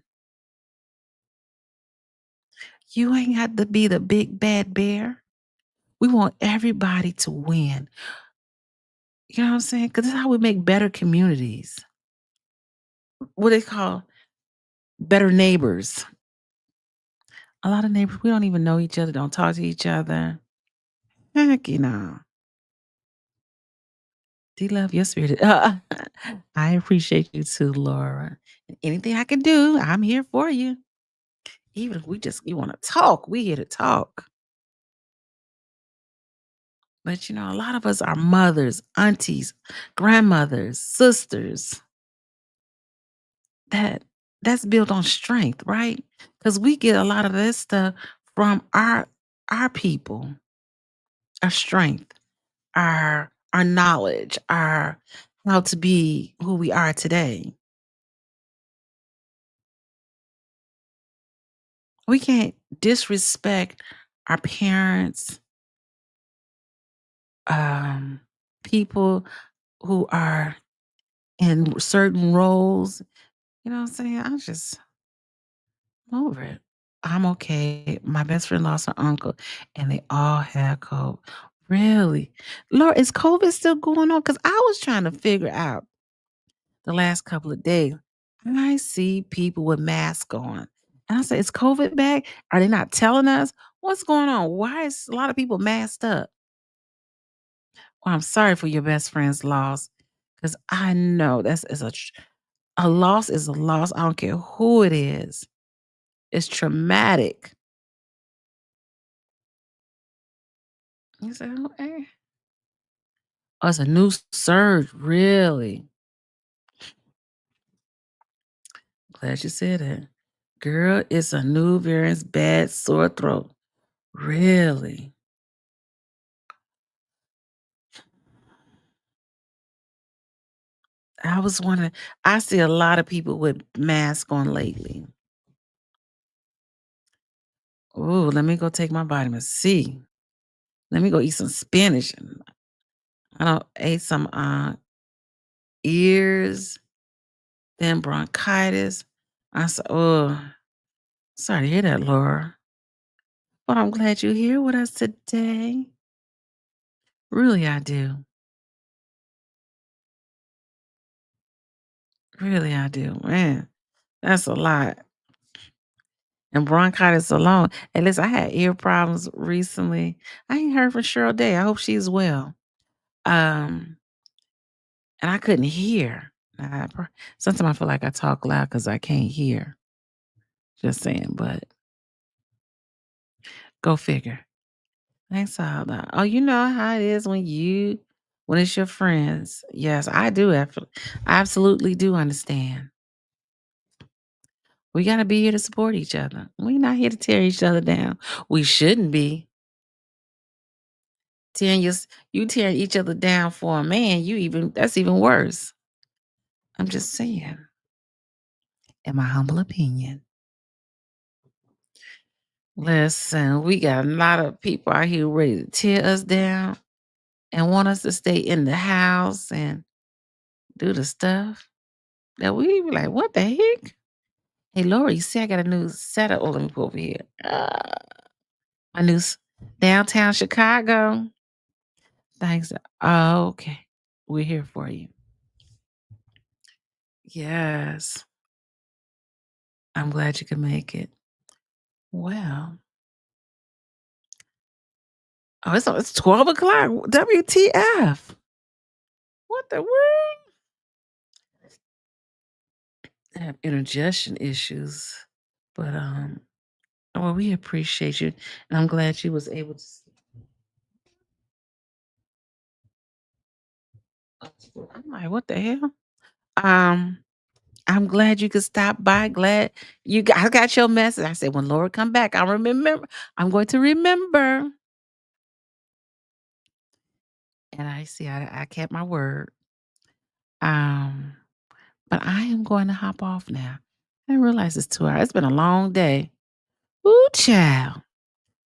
You ain't got to be the big bad bear. We want everybody to win. You know what I'm saying? Because this is how we make better communities. What they call better neighbors. A lot of neighbors, we don't even know each other, don't talk to each other. Heck, D-Love, your spirit. I appreciate you too, Laura. Anything I can do, I'm here for you. Even if you want to talk, we here to talk. But a lot of us are mothers, aunties, grandmothers, sisters. That's built on strength, right? Because we get a lot of this stuff from our people, our strength, our knowledge, our how to be who we are today. We can't disrespect our parents, people who are in certain roles. You know what I'm saying? I'm over it. I'm okay. My best friend lost her uncle and they all had COVID. Really? Lord, is COVID still going on? Because I was trying to figure out the last couple of days. I see people with masks on. And I say, is COVID back? Are they not telling us? What's going on? Why is a lot of people masked up? Well, I'm sorry for your best friend's loss. Because I know a loss is a loss. I don't care who it is. It's traumatic. You say, okay. Oh, it's a new surge, really. Glad you said that. Girl, it's a new variant's bad sore throat. Really? I was wondering, I see a lot of people with masks on lately. Ooh, let me go take my vitamin C. Let me go eat some spinach. I don't ate some ears, then bronchitis. I said, oh, sorry to hear that, Laura. But I'm glad you're here with us today. Really, I do. Really, I do. Man, that's a lot. And bronchitis alone. And listen, I had ear problems recently. I ain't heard from Cheryl Day. I hope she's well. Um, and I couldn't hear. Sometimes I feel like I talk loud because I can't hear. Just saying, but go figure. Thanks all that. Oh, you know how it is when it's your friends. Yes, I do. I absolutely do understand. We got to be here to support each other. We're not here to tear each other down. We shouldn't be. You tearing each other down for a man, that's even worse. I'm just saying, in my humble opinion. Listen, we got a lot of people out here ready to tear us down and want us to stay in the house and do the stuff that we be like, what the heck? Hey, Laura, you see I got a new setup. Oh, let me pull over here. My new downtown Chicago. Thanks. Oh, okay. We're here for you. Yes. I'm glad you could make it. Well. Oh, it's 12 o'clock. WTF? What the world? I have indigestion issues. But well, we appreciate you. And I'm glad you was able to I'm like, what the hell? Um, I'm glad you could stop by. Glad I got your message. I said, when Laura come back, I'll remember. I'm going to remember. And I see I kept my word. Um, but I am going to hop off now. I didn't realize it's 2 hours. It's been a long day. Ooh, child.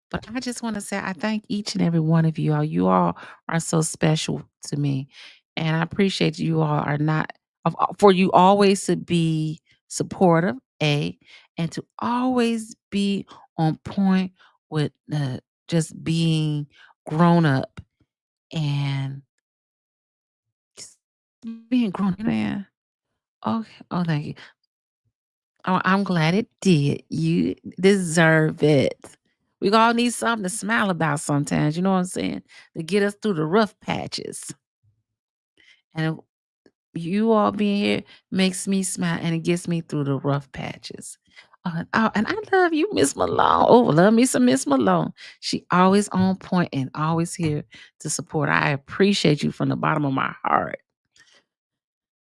But I just want to say I thank each and every one of you all. You all are so special to me. And I appreciate you all are not for you always to be supportive, and to always be on point with just being grown up and just being grown up, man. Oh, thank you. Oh, I'm glad it did. You deserve it. We all need something to smile about sometimes, you know what I'm saying? To get us through the rough patches. And you all being here makes me smile and it gets me through the rough patches. And I love you, Miss Malone. Oh, love me some Miss Malone. She always on point and always here to support. I appreciate you from the bottom of my heart.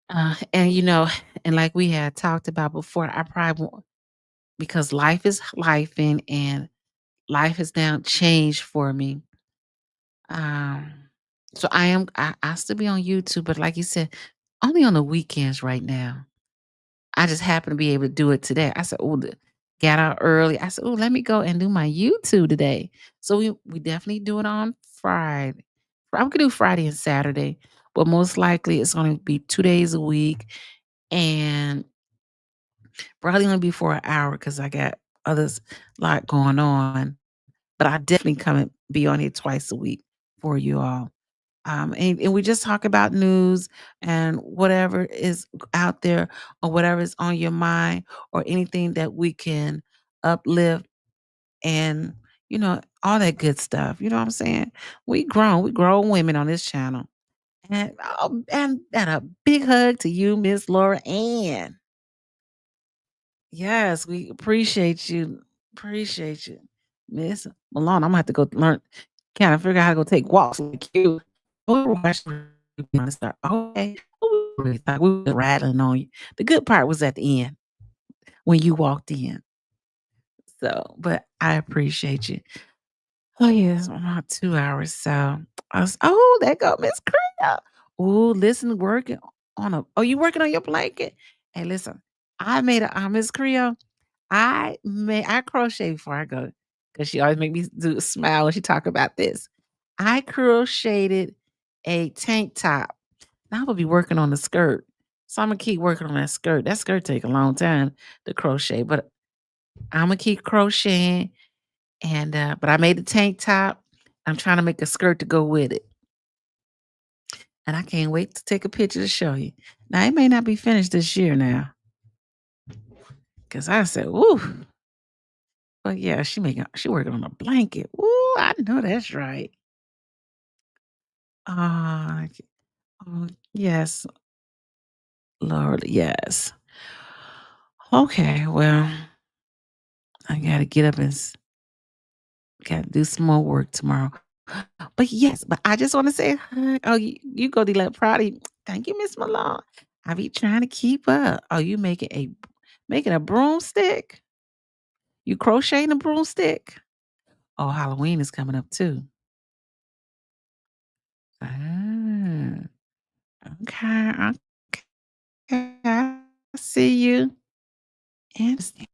And and like we had talked about before, I probably won't because life is life and life has now changed for me. Um, so I still be on YouTube, but like you said, only on the weekends right now. I just happen to be able to do it today. I said, oh, got out early. I said, oh, let me go and do my YouTube today. So we definitely do it on Friday. I could do Friday and Saturday, but most likely it's going to be 2 days a week and probably going to be for an hour because I got others lot going on. But I definitely come and be on here twice a week for you all. And we just talk about news and whatever is out there or whatever is on your mind or anything that we can uplift and all that good stuff. You know what I'm saying? We grown women on this channel. And a big hug to you, Miss Laura Ann. Yes, we appreciate you. Appreciate you. Miss Malone, I'm gonna have to go learn, kind of figure out how to go take walks like you. Okay. We really thought we were rattling on you. The good part was at the end when you walked in. So, but I appreciate you. Oh yes, about 2 hours. So there go Miss Creel. Oh, listen, working. Oh, you working on your blanket? Hey, listen, I made a Miss Creole. I crochet before I go because she always make me do smile when she talk about this. I crocheted a tank top. Now I'm gonna be working on the skirt. So I'm gonna keep working on that skirt. That skirt take a long time to crochet, but I'm gonna keep crocheting and but I made the tank top. I'm trying to make a skirt to go with it. And I can't wait to take a picture to show you. Now it may not be finished this year now. Cause I said, woo. But yeah, she working on a blanket. Ooh, I know that's right. Ah, oh, yes, Lord, yes. Okay, well, I gotta get up and gotta do some more work tomorrow. But yes, but I just want to say, hi. Oh, you go, D. Proud of you. Thank you, Miss Malone. I be trying to keep up. Oh, you making a broomstick? You crocheting a broomstick? Oh, Halloween is coming up too. Ah, okay, okay. I see you. Interesting.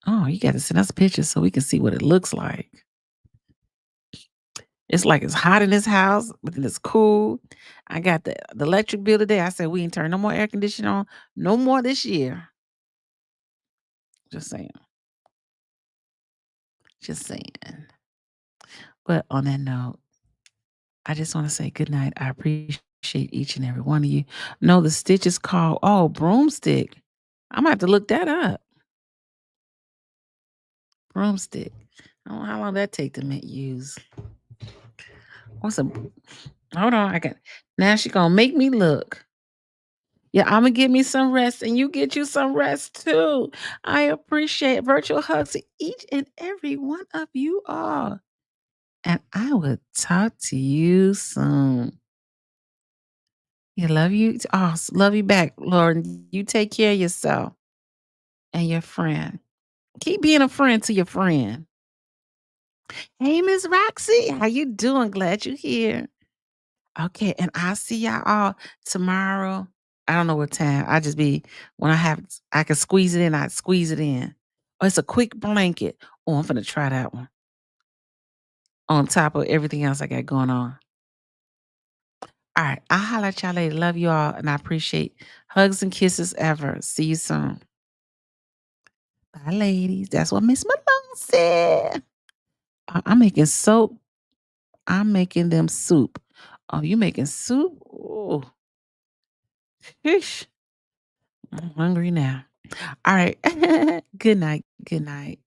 Oh, you got to send us pictures so we can see what it looks like. It's like it's hot in this house, but then it's cool. I got the electric bill today. I said we ain't turn no more air conditioning on, no more this year. Just saying. Just saying. But on that note, I just want to say good night. I appreciate each and every one of you. No, the stitch is called broomstick. I'm gonna have to look that up. Broomstick. I don't know how long that take to use. What's a hold on? I got now she gonna make me look. Yeah, I'm gonna give me some rest and you get you some rest too. I appreciate virtual hugs to each and every one of you all. And I will talk to you soon. You love you. Oh, love you back, Lord. You take care of yourself and your friend. Keep being a friend to your friend. Hey, Miss Roxy, how you doing? Glad you're here. Okay, and I'll see y'all all tomorrow. I don't know what time. I just be when I can squeeze it in, I squeeze it in. Oh, it's a quick blanket. Oh, I'm gonna try that one. On top of everything else I got going on. All right, I'll holler at y'all later. Love you all, and I appreciate hugs and kisses ever. See you soon. Bye, ladies. That's what Miss Malone said. I'm making soap. I'm making them soup. Oh, you making soup? Oh, I'm hungry now. All right. Good night. Good night.